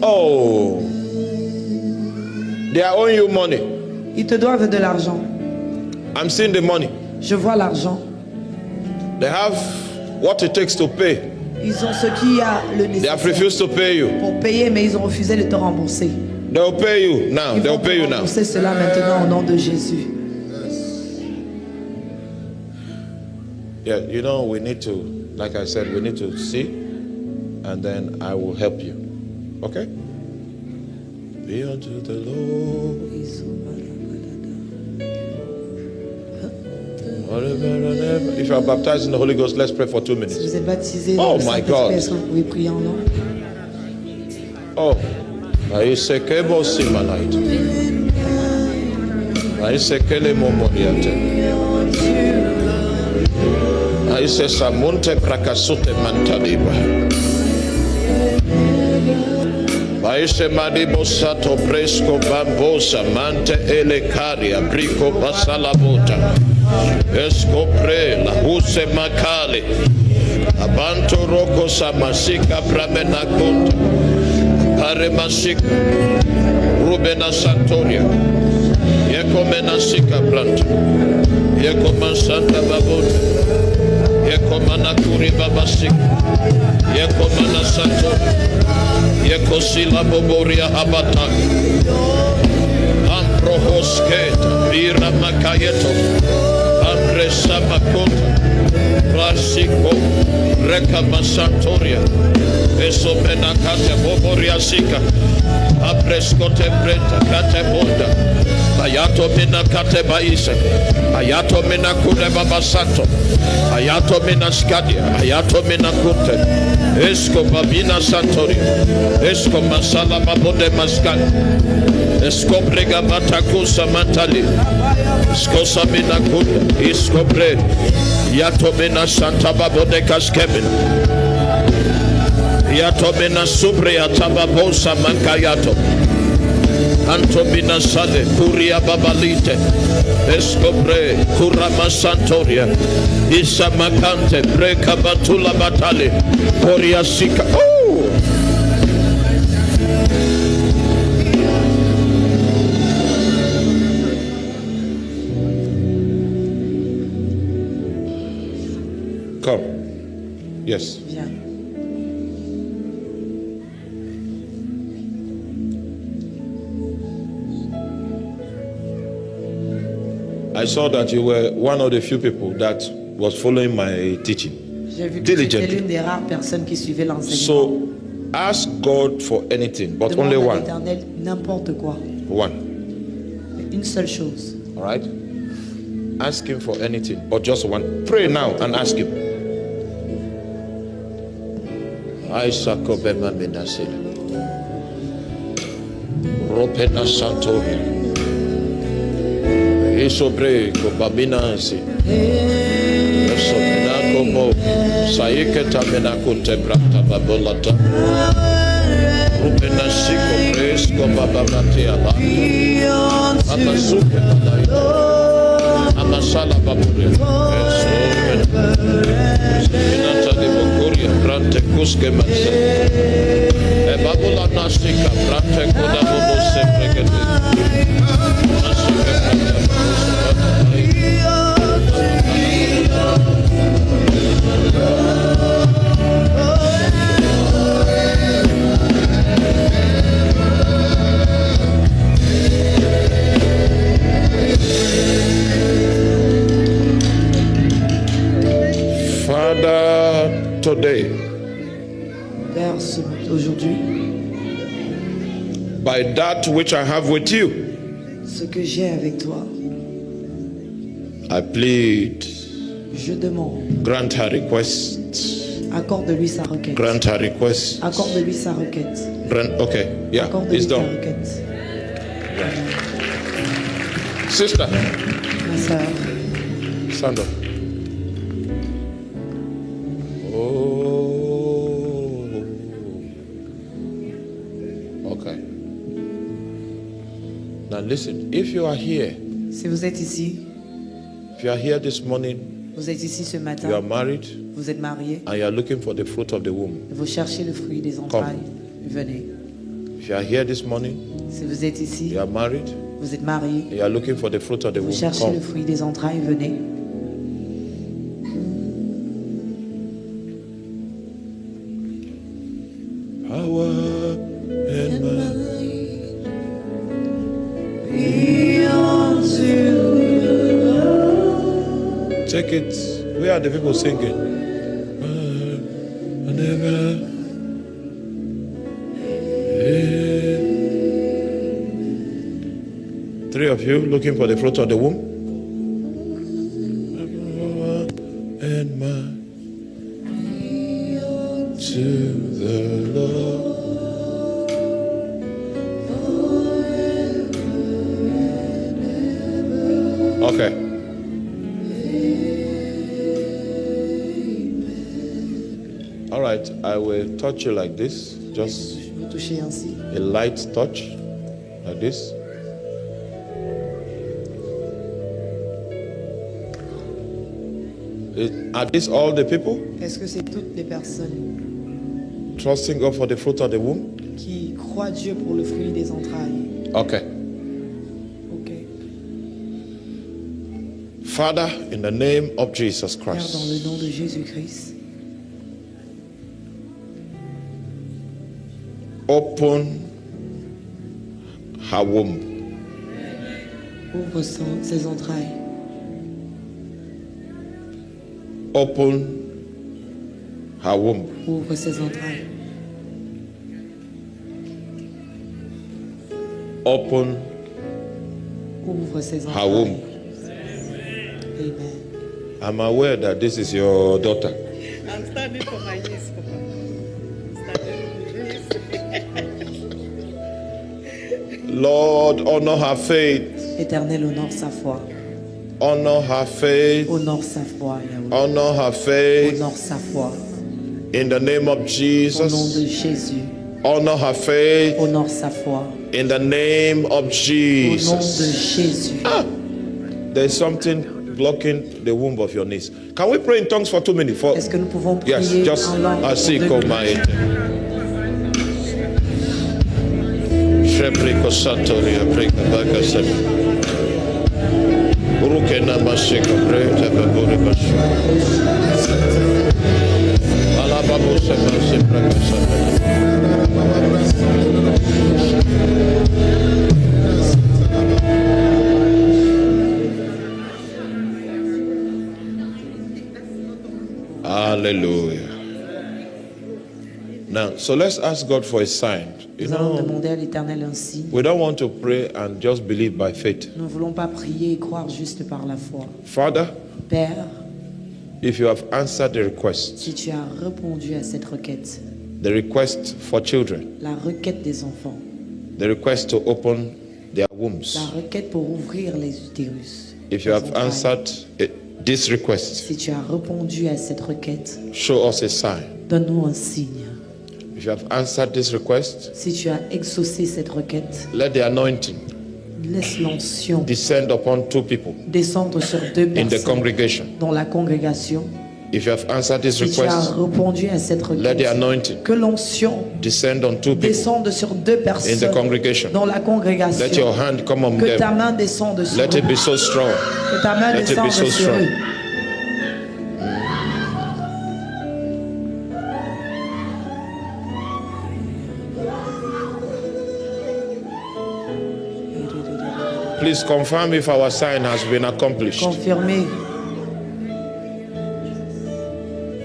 Oh, they are owing you money. Ils te doivent de l'argent. I'm seeing the money. Je vois l'argent. They have what it takes to pay. Ils ont ce qu'il y a le They have nécessaire refused to pay you. pour payer, mais ils ont refusé de te rembourser. They'll pay you now. Ils They'll vont te pay you now. rembourser cela maintenant au nom de Jésus. Yeah, you know, we need to, like I said, we need to see, and then I will help you. Okay? Be unto the Lord. If you are baptized in the Holy Ghost, let's pray for 2 Si minutes. vous êtes baptisé Oh dans le my Saint-Esprit, God. est-ce que vous pouvez prier en nom? Oh, Aisekebo Simanaita. Aisekele Momoriate. Aise Samunte Prakasute Mantaliba. Aise Madibo Sato Presco Bambosa Mante Elekaria Brico Basalabota. Escopre La Huse Makali. Abanto Roko Samasika Bramenakota. Paremasika Rubena Santoria. Yekomena Sika Branta. Yekoman Santa Babota. Yekomana Kuri Babasik, Yekomana Santo, Yekosila Boboria Abatak, Amprohosketa, Vira Makayeto, Ampresa Makota, Rasiko, Rekama Santoria, Esopena Kate Boboria Sika, Aprescote Brenta, Kate Bonda, Ayato Mina Kate Baisa, Ayato Mina Kure Babasanto, Ayato Mina Skadia, Ayato Mina Kute, Esco Babina Santori, Esco Masala Mabode Maskan, Esco Brega Matakusa Mantali, Esco Samina Kute, Esco Bre, Yato Mina Santa Babode Kaskevin, Yato Mina Subre Atababosa Mankayato. Antomina Sade, Kuria Babalite, Escobre, Kurama Santoria, Isa Makante, Breka Batula Batale, Poria Sika. Oh! Come. Yes. Viens. I saw that you were one of the few people that was following my teaching. J'ai vu que tu étais Diligently. l'une des rares personnes qui suivaient l'enseignement. So ask God for anything, but Demande only à one. l'Éternel n'importe quoi. One. Mais une seule chose. All right? Ask Him for anything, but just one. Pray now and ask Him. Aisakobema Menasila. Ropena Santoria. Isobre Kobabinansi. Esomena Kobo. Saiketa Menakunte Brata Babolata. Rupena Siko Presko Babamatia. Amasuke Malaita. Amasala Baburia. Esomena de Bokuria. Brante Kuske Manse. Babula Nasika. Brante Koda Bobo Sepregate. by that which I have with you. Ce que j'ai avec toi, I plead, je demande. grant her request. Accorde-lui sa requête. Grant her request. Accorde-lui sa requête. Grant, okay, yeah, Accorde-lui it's sa done. requête. Sister, Ma sœur, stand up. Oh, okay. Now listen, if you are here, si vous êtes ici, if you are here this morning, vous êtes ici ce you are matin, married vous êtes marié, and you are looking for the fruit of the womb. vous cherchez le fruit des entrailles, venez. If you are here this morning, Si vous êtes ici, you are married, vous êtes marié, you are looking for the fruit of the vous womb. cherchez le Come. fruit des entrailles, venez. Power and might. Take it. Where are the people singing? Three of you looking for the fruit of the womb. And my to the Lord. Okay. All right, I will touch you like this, just Je vais toucher ainsi. a light touch, like this. Are these all the people Est-ce que c'est toutes les personnes trusting God for the fruit of the womb? qui croient Dieu pour le fruit des entrailles? Okay. Ok. Father, in the name of Jesus Père, dans Christ, le nom de Jésus-Christ, open her womb. ouvre ses entrailles. Open her womb. Ouvre ses entrailles. Open Ouvre ses her entrailles. womb. Amen. I'm aware that this is your daughter. I'm standing for my niece, Papa. Standing for my niece. Lord, honor her faith. Éternel, honore sa foi. Honor her faith. Honore sa foi, Yahweh. Honor her faith. Honore sa foi. In the name of Au nom de Jesus. Jésus. Honor her faith. Honore sa foi. In the name of Au nom de Jesus. Jésus. There's something blocking the womb of your niece. Can we pray in tongues for 2 minutes? Est-ce que nous pouvons prier Yes, just en langue I see pour 2 my minutes? Shepriko Satori Afrika Bakasem. Urukena Masiko Breta Baburi Bashu. Alababu Semasi Prakasam. Hallelujah. Now, so let's ask God for a sign. You Nous allons know, demander à l'Éternel un signe. we don't want to pray and just believe by faith. Nous ne voulons pas prier et croire juste par la foi. Father, Père, if you have answered the request, si tu as répondu à cette requête, the request for children, la requête des enfants, the request to open their la wombs, requête pour ouvrir les utérus, if you les have entrailles, answered this request, si tu as répondu à cette requête, show us a sign. donne-nous un signe. If you have answered this request, Si tu as exaucé cette requête, let the anointing laisse l'onction descend upon 2 people descendre sur 2 in the personnes congregation. dans la congrégation. If you have answered this Si tu as request, répondu à cette let the requête, anointing que l'onction descend on 2 people descende sur 2 in the personnes congregation. dans la Let your congrégation. hand come on Que ta them. main descende sur Let eux. it be so strong. Que ta main Let it be descende so sur strong. eux. Please confirm if our sign has been accomplished. Confirmé.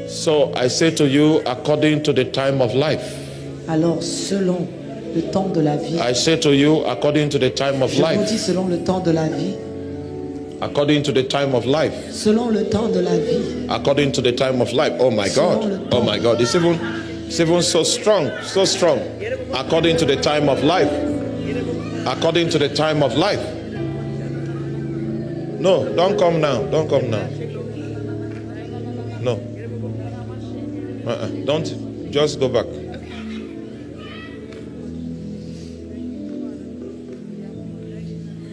So I say to you, according to the time of life, Alors, selon le temps de la vie, I say to you, according to the time of je vous dis life. selon le temps de la vie, According to the time of life. selon le temps de la vie, According to the time of life. Oh my God. Oh my God. It's even so strong. So strong. According to the time of life. According to the time of life. No, don't come now. Don't come now. No. Don't. Just go back.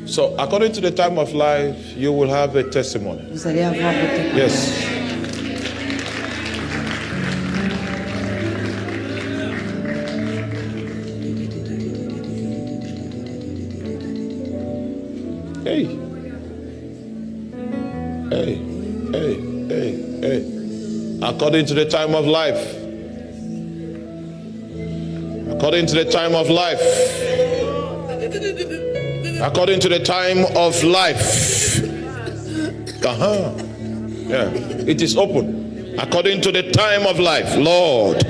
So, according to the time of life, you will have a testimony. vous allez avoir votre Yes. Hey. Hey. Hey. Hey. Hey. According to the time of life. According to the time of life. According to the time of life. Yeah. It is open. According to the time of life. Lord.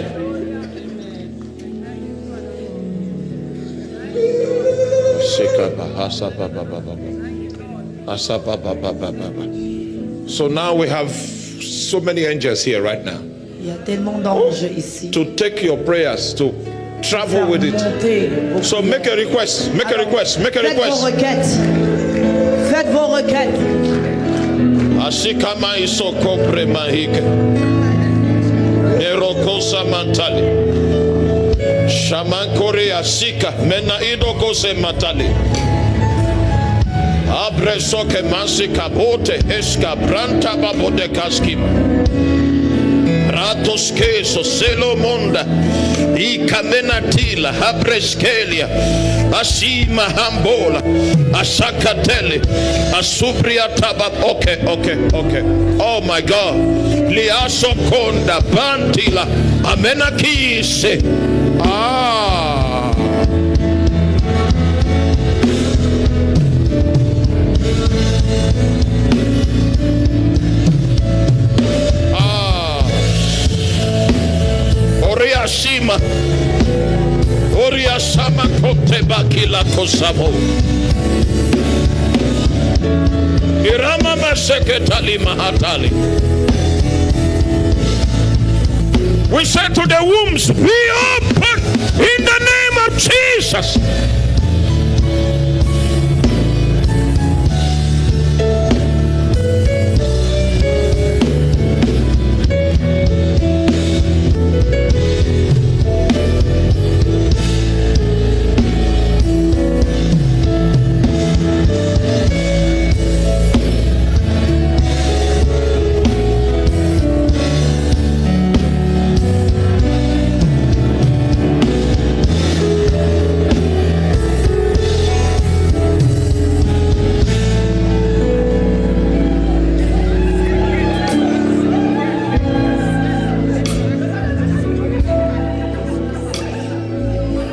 So now we have so many angels here right now Il y a tellement d'anges ici. to take your prayers, to travel with it. So make a request, make a request, make a Faites vos request. requêtes. Faites vos requêtes. Ashikama isoko premahike. Nerokosa mantali. Shaman Korea Sika Mena Idoko se matali. Abresoke Mansika Bote Eska Branta Babode Kaskima. Ratos Keso Selo Monda Ikamena Tila Habreskelia Asima Hambola Asakatele Asubria Tabab. Okay. Oh my God. Liaso Konda Bantila Amena Kise. Oriashima Oriashama Kote Bakila Kosamo Irama Maseketali Mahatali. We say to the wombs, be open in the name of Jesus.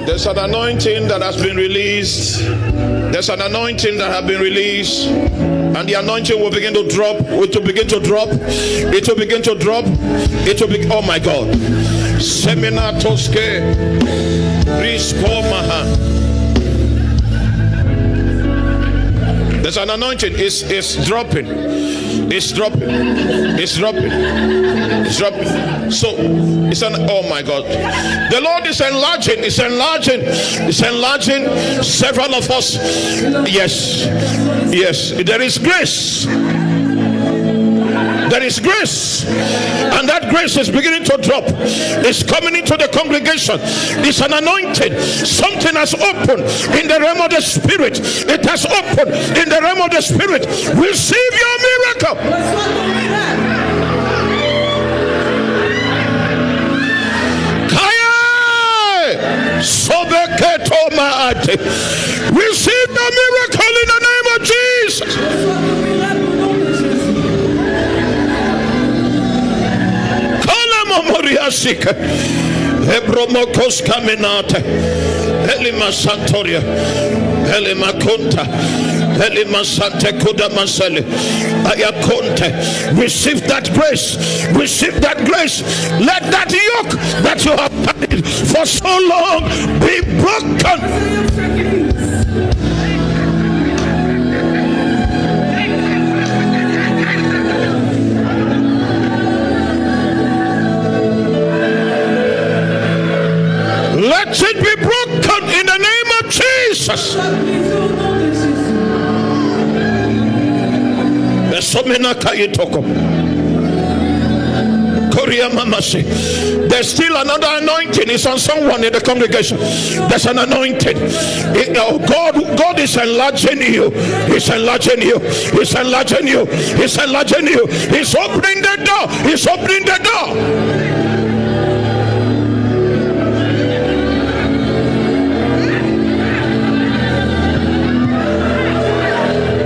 There's an anointing that has been released. There's an anointing that has been released. And the anointing will begin to drop. It will begin to drop. It will begin to drop. It will be, oh my God. Semina Toske. Risko Maha. There's an anointing. It's dropping. It's dropping. It's dropping. It's dropping. So it's an, oh my God. The Lord is enlarging. It's enlarging. It's enlarging several of us. Yes. Yes. There is grace. There is grace, and that grace is beginning to drop. It's coming into the congregation. It's an anointing. Something has opened in the realm of the spirit. It has opened in the realm of the spirit. Receive your miracle. Receive the miracle in the name of Jesus. Moriasika Ebromokos Caminate Elima Santoria Elima Kunta Receive that grace. Receive that grace. Let that yoke that you have carried for so long be broken. Let it be broken in the name of Jesus. There's still another anointing. It's on someone in the congregation. There's an anointing. God is enlarging you. He's enlarging you. He's enlarging you. He's enlarging you. He's opening the door. He's opening the door.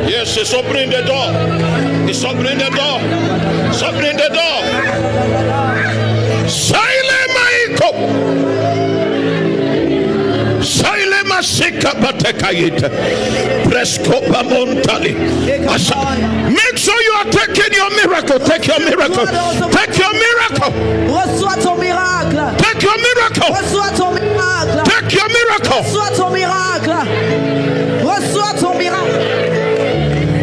Yes, it's opening the door. It's opening the door. It's opening the door. Silent Maiko. Silent Masika Batekayita. Prescopa Montali. Make sure you are taking your miracle. Take your miracle. Take your miracle. Reçois ton miracle. Take your miracle. Reçois ton miracle. Take your miracle. Reçois ton miracle. Reçois ton miracle.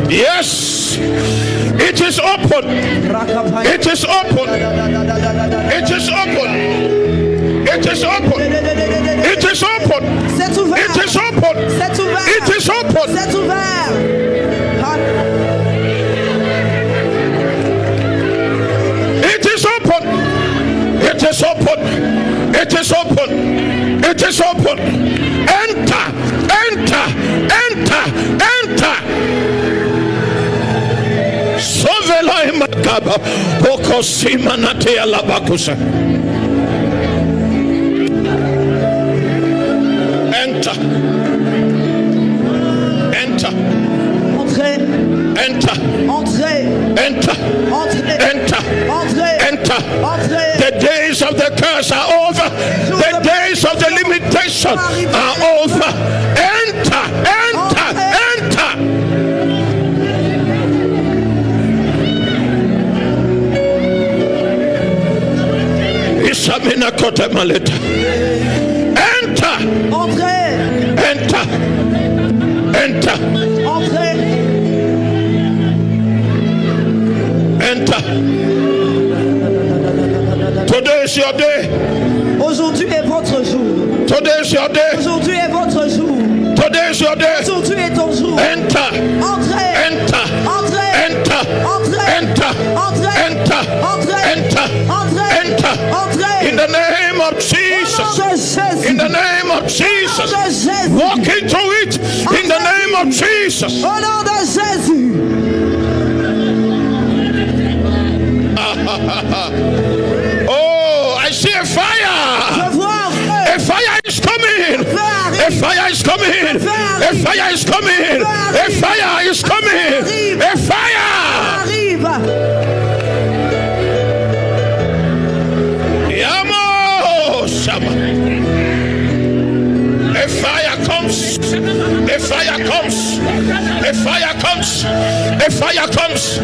Yes, it is open. It is open. It is open. It is open. It is open. C'est ouvert. It is open. C'est ouvert. It is open. C'est ouvert. It is open. It is open. It is open. It is open. Enter. Enter. Enter. Enter. Sovela imakaba okosima natea labakusa. Enter. Enter. Entrez. Enter. Entrez. Enter. Entrez. Enter. Entrez. Enter. Entrez. The days of the curse are over. The days of the limitation are over. Enter. Enter. Enter. Isamina kote maleta. Enter. Entrez. Enter. Enter. Entrez. Enter. Today is your day. Aujourd'hui est votre jour. Today is your day. Aujourd'hui est votre jour. Today is your day. Aujourd'hui est ton jour. Enter. Entrez. Enter. Entrez. Enter. Entrez. Enter. Entrez. Enter. Entrez. Enter. Entrez. Enter. Entrez. In the name of Au nom Jesus. de Jésus. In the name of Jesus. Au nom de Jésus. Walk into it. In the name of Jesus. Au nom de Jésus. Oh, I see a fire. Je vois un feu. A fire is coming. A fire is coming. A fire is coming. A fire is coming. A fire. Arrive. Yamo Shama. A fire comes. A fire comes. A fire comes. A fire comes.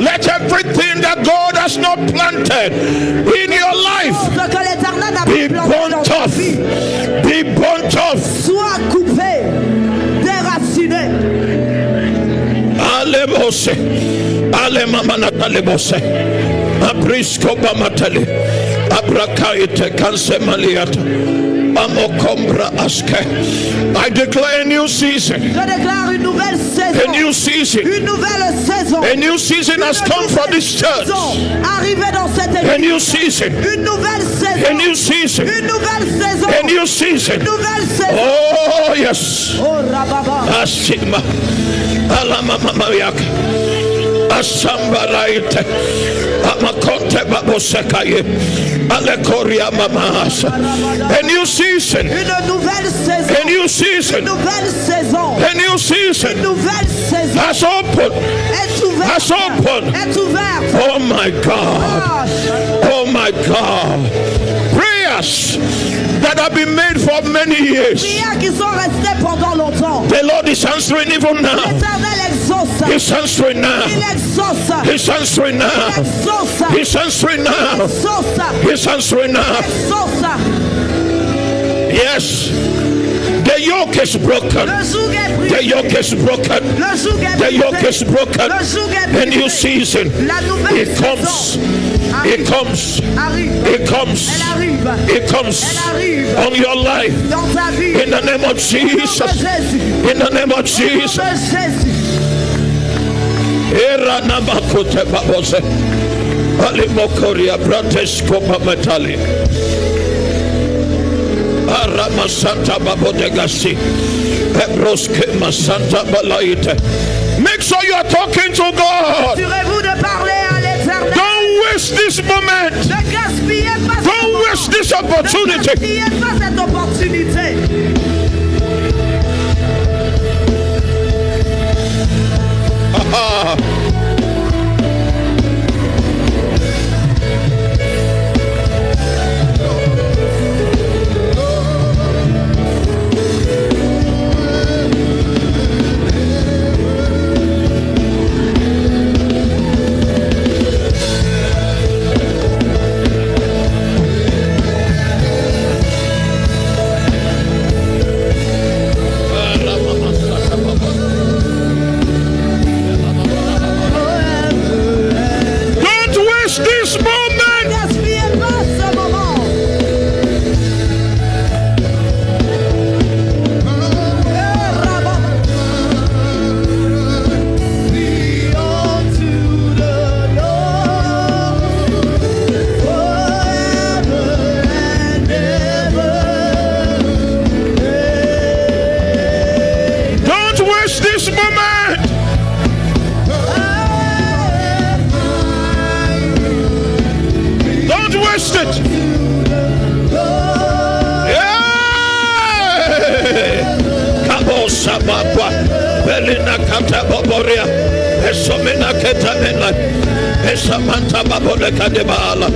Let everything that God has not planted in your life Ce que l'Éternel n'a be pas planté dans burnt ta off. vie Be burnt off. soit coupé, déraciné. Alebose. Alemamana lebose. Abrisco bamatele. Abrakaite kansemaliata. Amokombra aske. I declare a new season. Je déclare une nouvelle A saison. new season. Une nouvelle saison. A new season has come for this church. Arrivé dans cette A église. new season. Une nouvelle saison. A new season. Une nouvelle saison. A new season. Une nouvelle saison. Oh yes. Oh Rababa. Asima. Alamamamariaka. Asambaraite. Amakonte babosekaye. Alekoria mamasa. A new season. Une nouvelle saison. A new season. Une nouvelle saison. A new season. Une nouvelle saison. Has opened. Est ouverte. Has opened. Est ouverte. Oh my God. Ah, Oh my God. Prayer prayers that have been made for many years. Prières qui sont restées pendant longtemps. The Lord is answering even now. L'Éternel exauce. He's answering now. Il exauce. He's answering now. Exauce. He's answering now. Exauce. He's answering now. Exauce. Yes. The yoke is broken. Le joug est brisé. The yoke is broken. Le joug est The brisé. yoke is broken. Le joug est A brisé. new season. La nouvelle It comes. saison It comes. arrive. It comes. Elle arrive. It comes Elle arrive. on your life. Dans ta vie. In the name of Au nom de Jesus. Jésus. In the name of Au nom Jesus. de Jésus. Era namakote babose. Alimokoria brateskopa metali. Aramasanta babodegasi. Ebroske masanta balaite. Make sure you are talking to God. Assurez-vous de parler à l'Éternel. Don't waste this moment. Ne gaspillez pas ce Don't moment. waste this Ne opportunity. gaspillez pas cette opportunité. Ah. Don't waste this Ne moment. gaspillez pas ce moment. Don't waste this moment. Don't waste it. Kabosa baba, belina kata boboria, esomina keta mena, esamanta babole kadebala.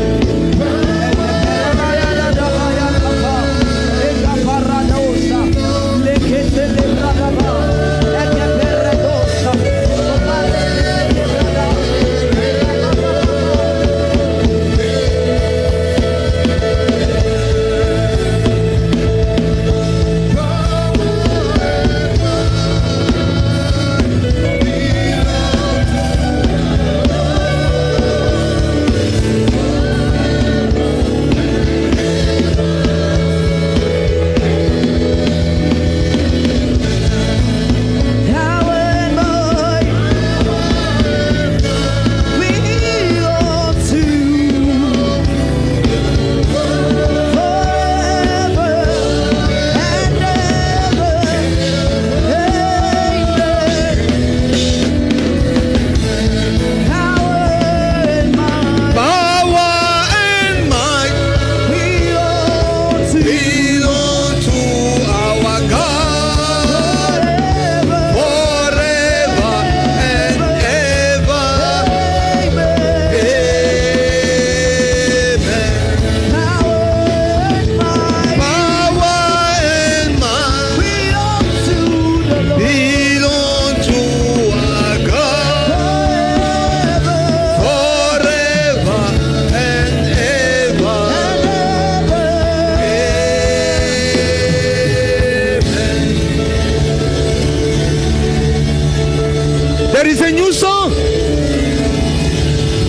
There is a new song.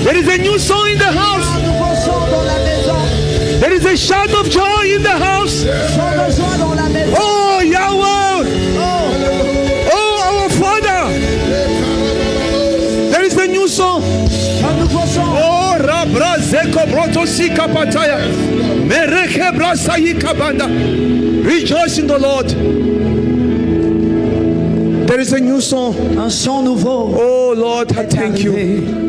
There is a new song in the house. Un nouveau chant dans la maison. There is a shout of joy in the house. Chant de joie dans la maison. Oh, Yahweh. Oh, our Father. There is a new song. Un nouveau chant. Oh, Rabra Zeko Brotosi Kapataya. Mereke Brasayi Kabanda. Rejoice in the Lord. There is a new song. Un chant nouveau. Oh, Lord, I est thank you. arrivé.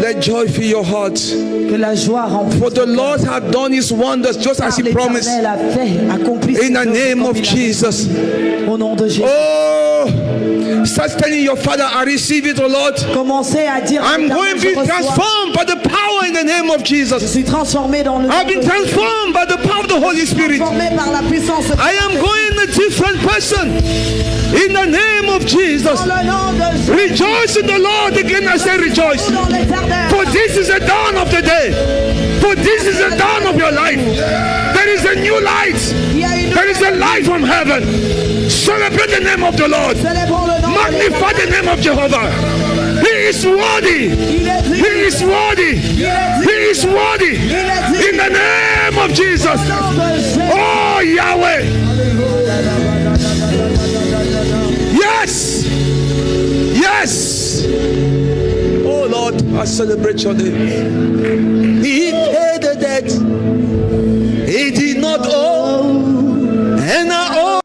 Let joy fill your heart. Que la joie remplisse. For the Lord hath done his wonders just as he promised. L'Éternel a fait, accompli In the ses œuvres name comme of il a Jesus. dit. Au nom de Jésus. Oh, start telling your Father, I receive it, oh Lord. Commencez à dire. I'm Éternel, going to je be reçois. transformed by the power now in the name of Je Jesus. suis transformé dans le I've nom de been Jésus. transformed by the power of the Holy Spirit. Transformé par la puissance de I am going a different person in the name of Jesus. Dans le nom de Jésus. Rejoice in the Lord. Again I say rejoice. Dans l'éternel. For this is the dawn of the day. For this is the dawn of your life. There is a new light. Il y a une There is a light from heaven. Celebrate the name of the Lord. Célébrons le nom de Magnify l'Éternel. the name of Jehovah. He is worthy. Il est He digne. is worthy. He is worthy. In the name of Jesus. Au nom de Jésus. Oh Yahweh. Yes. Yes. Oh Lord, I celebrate your name. He paid the debt.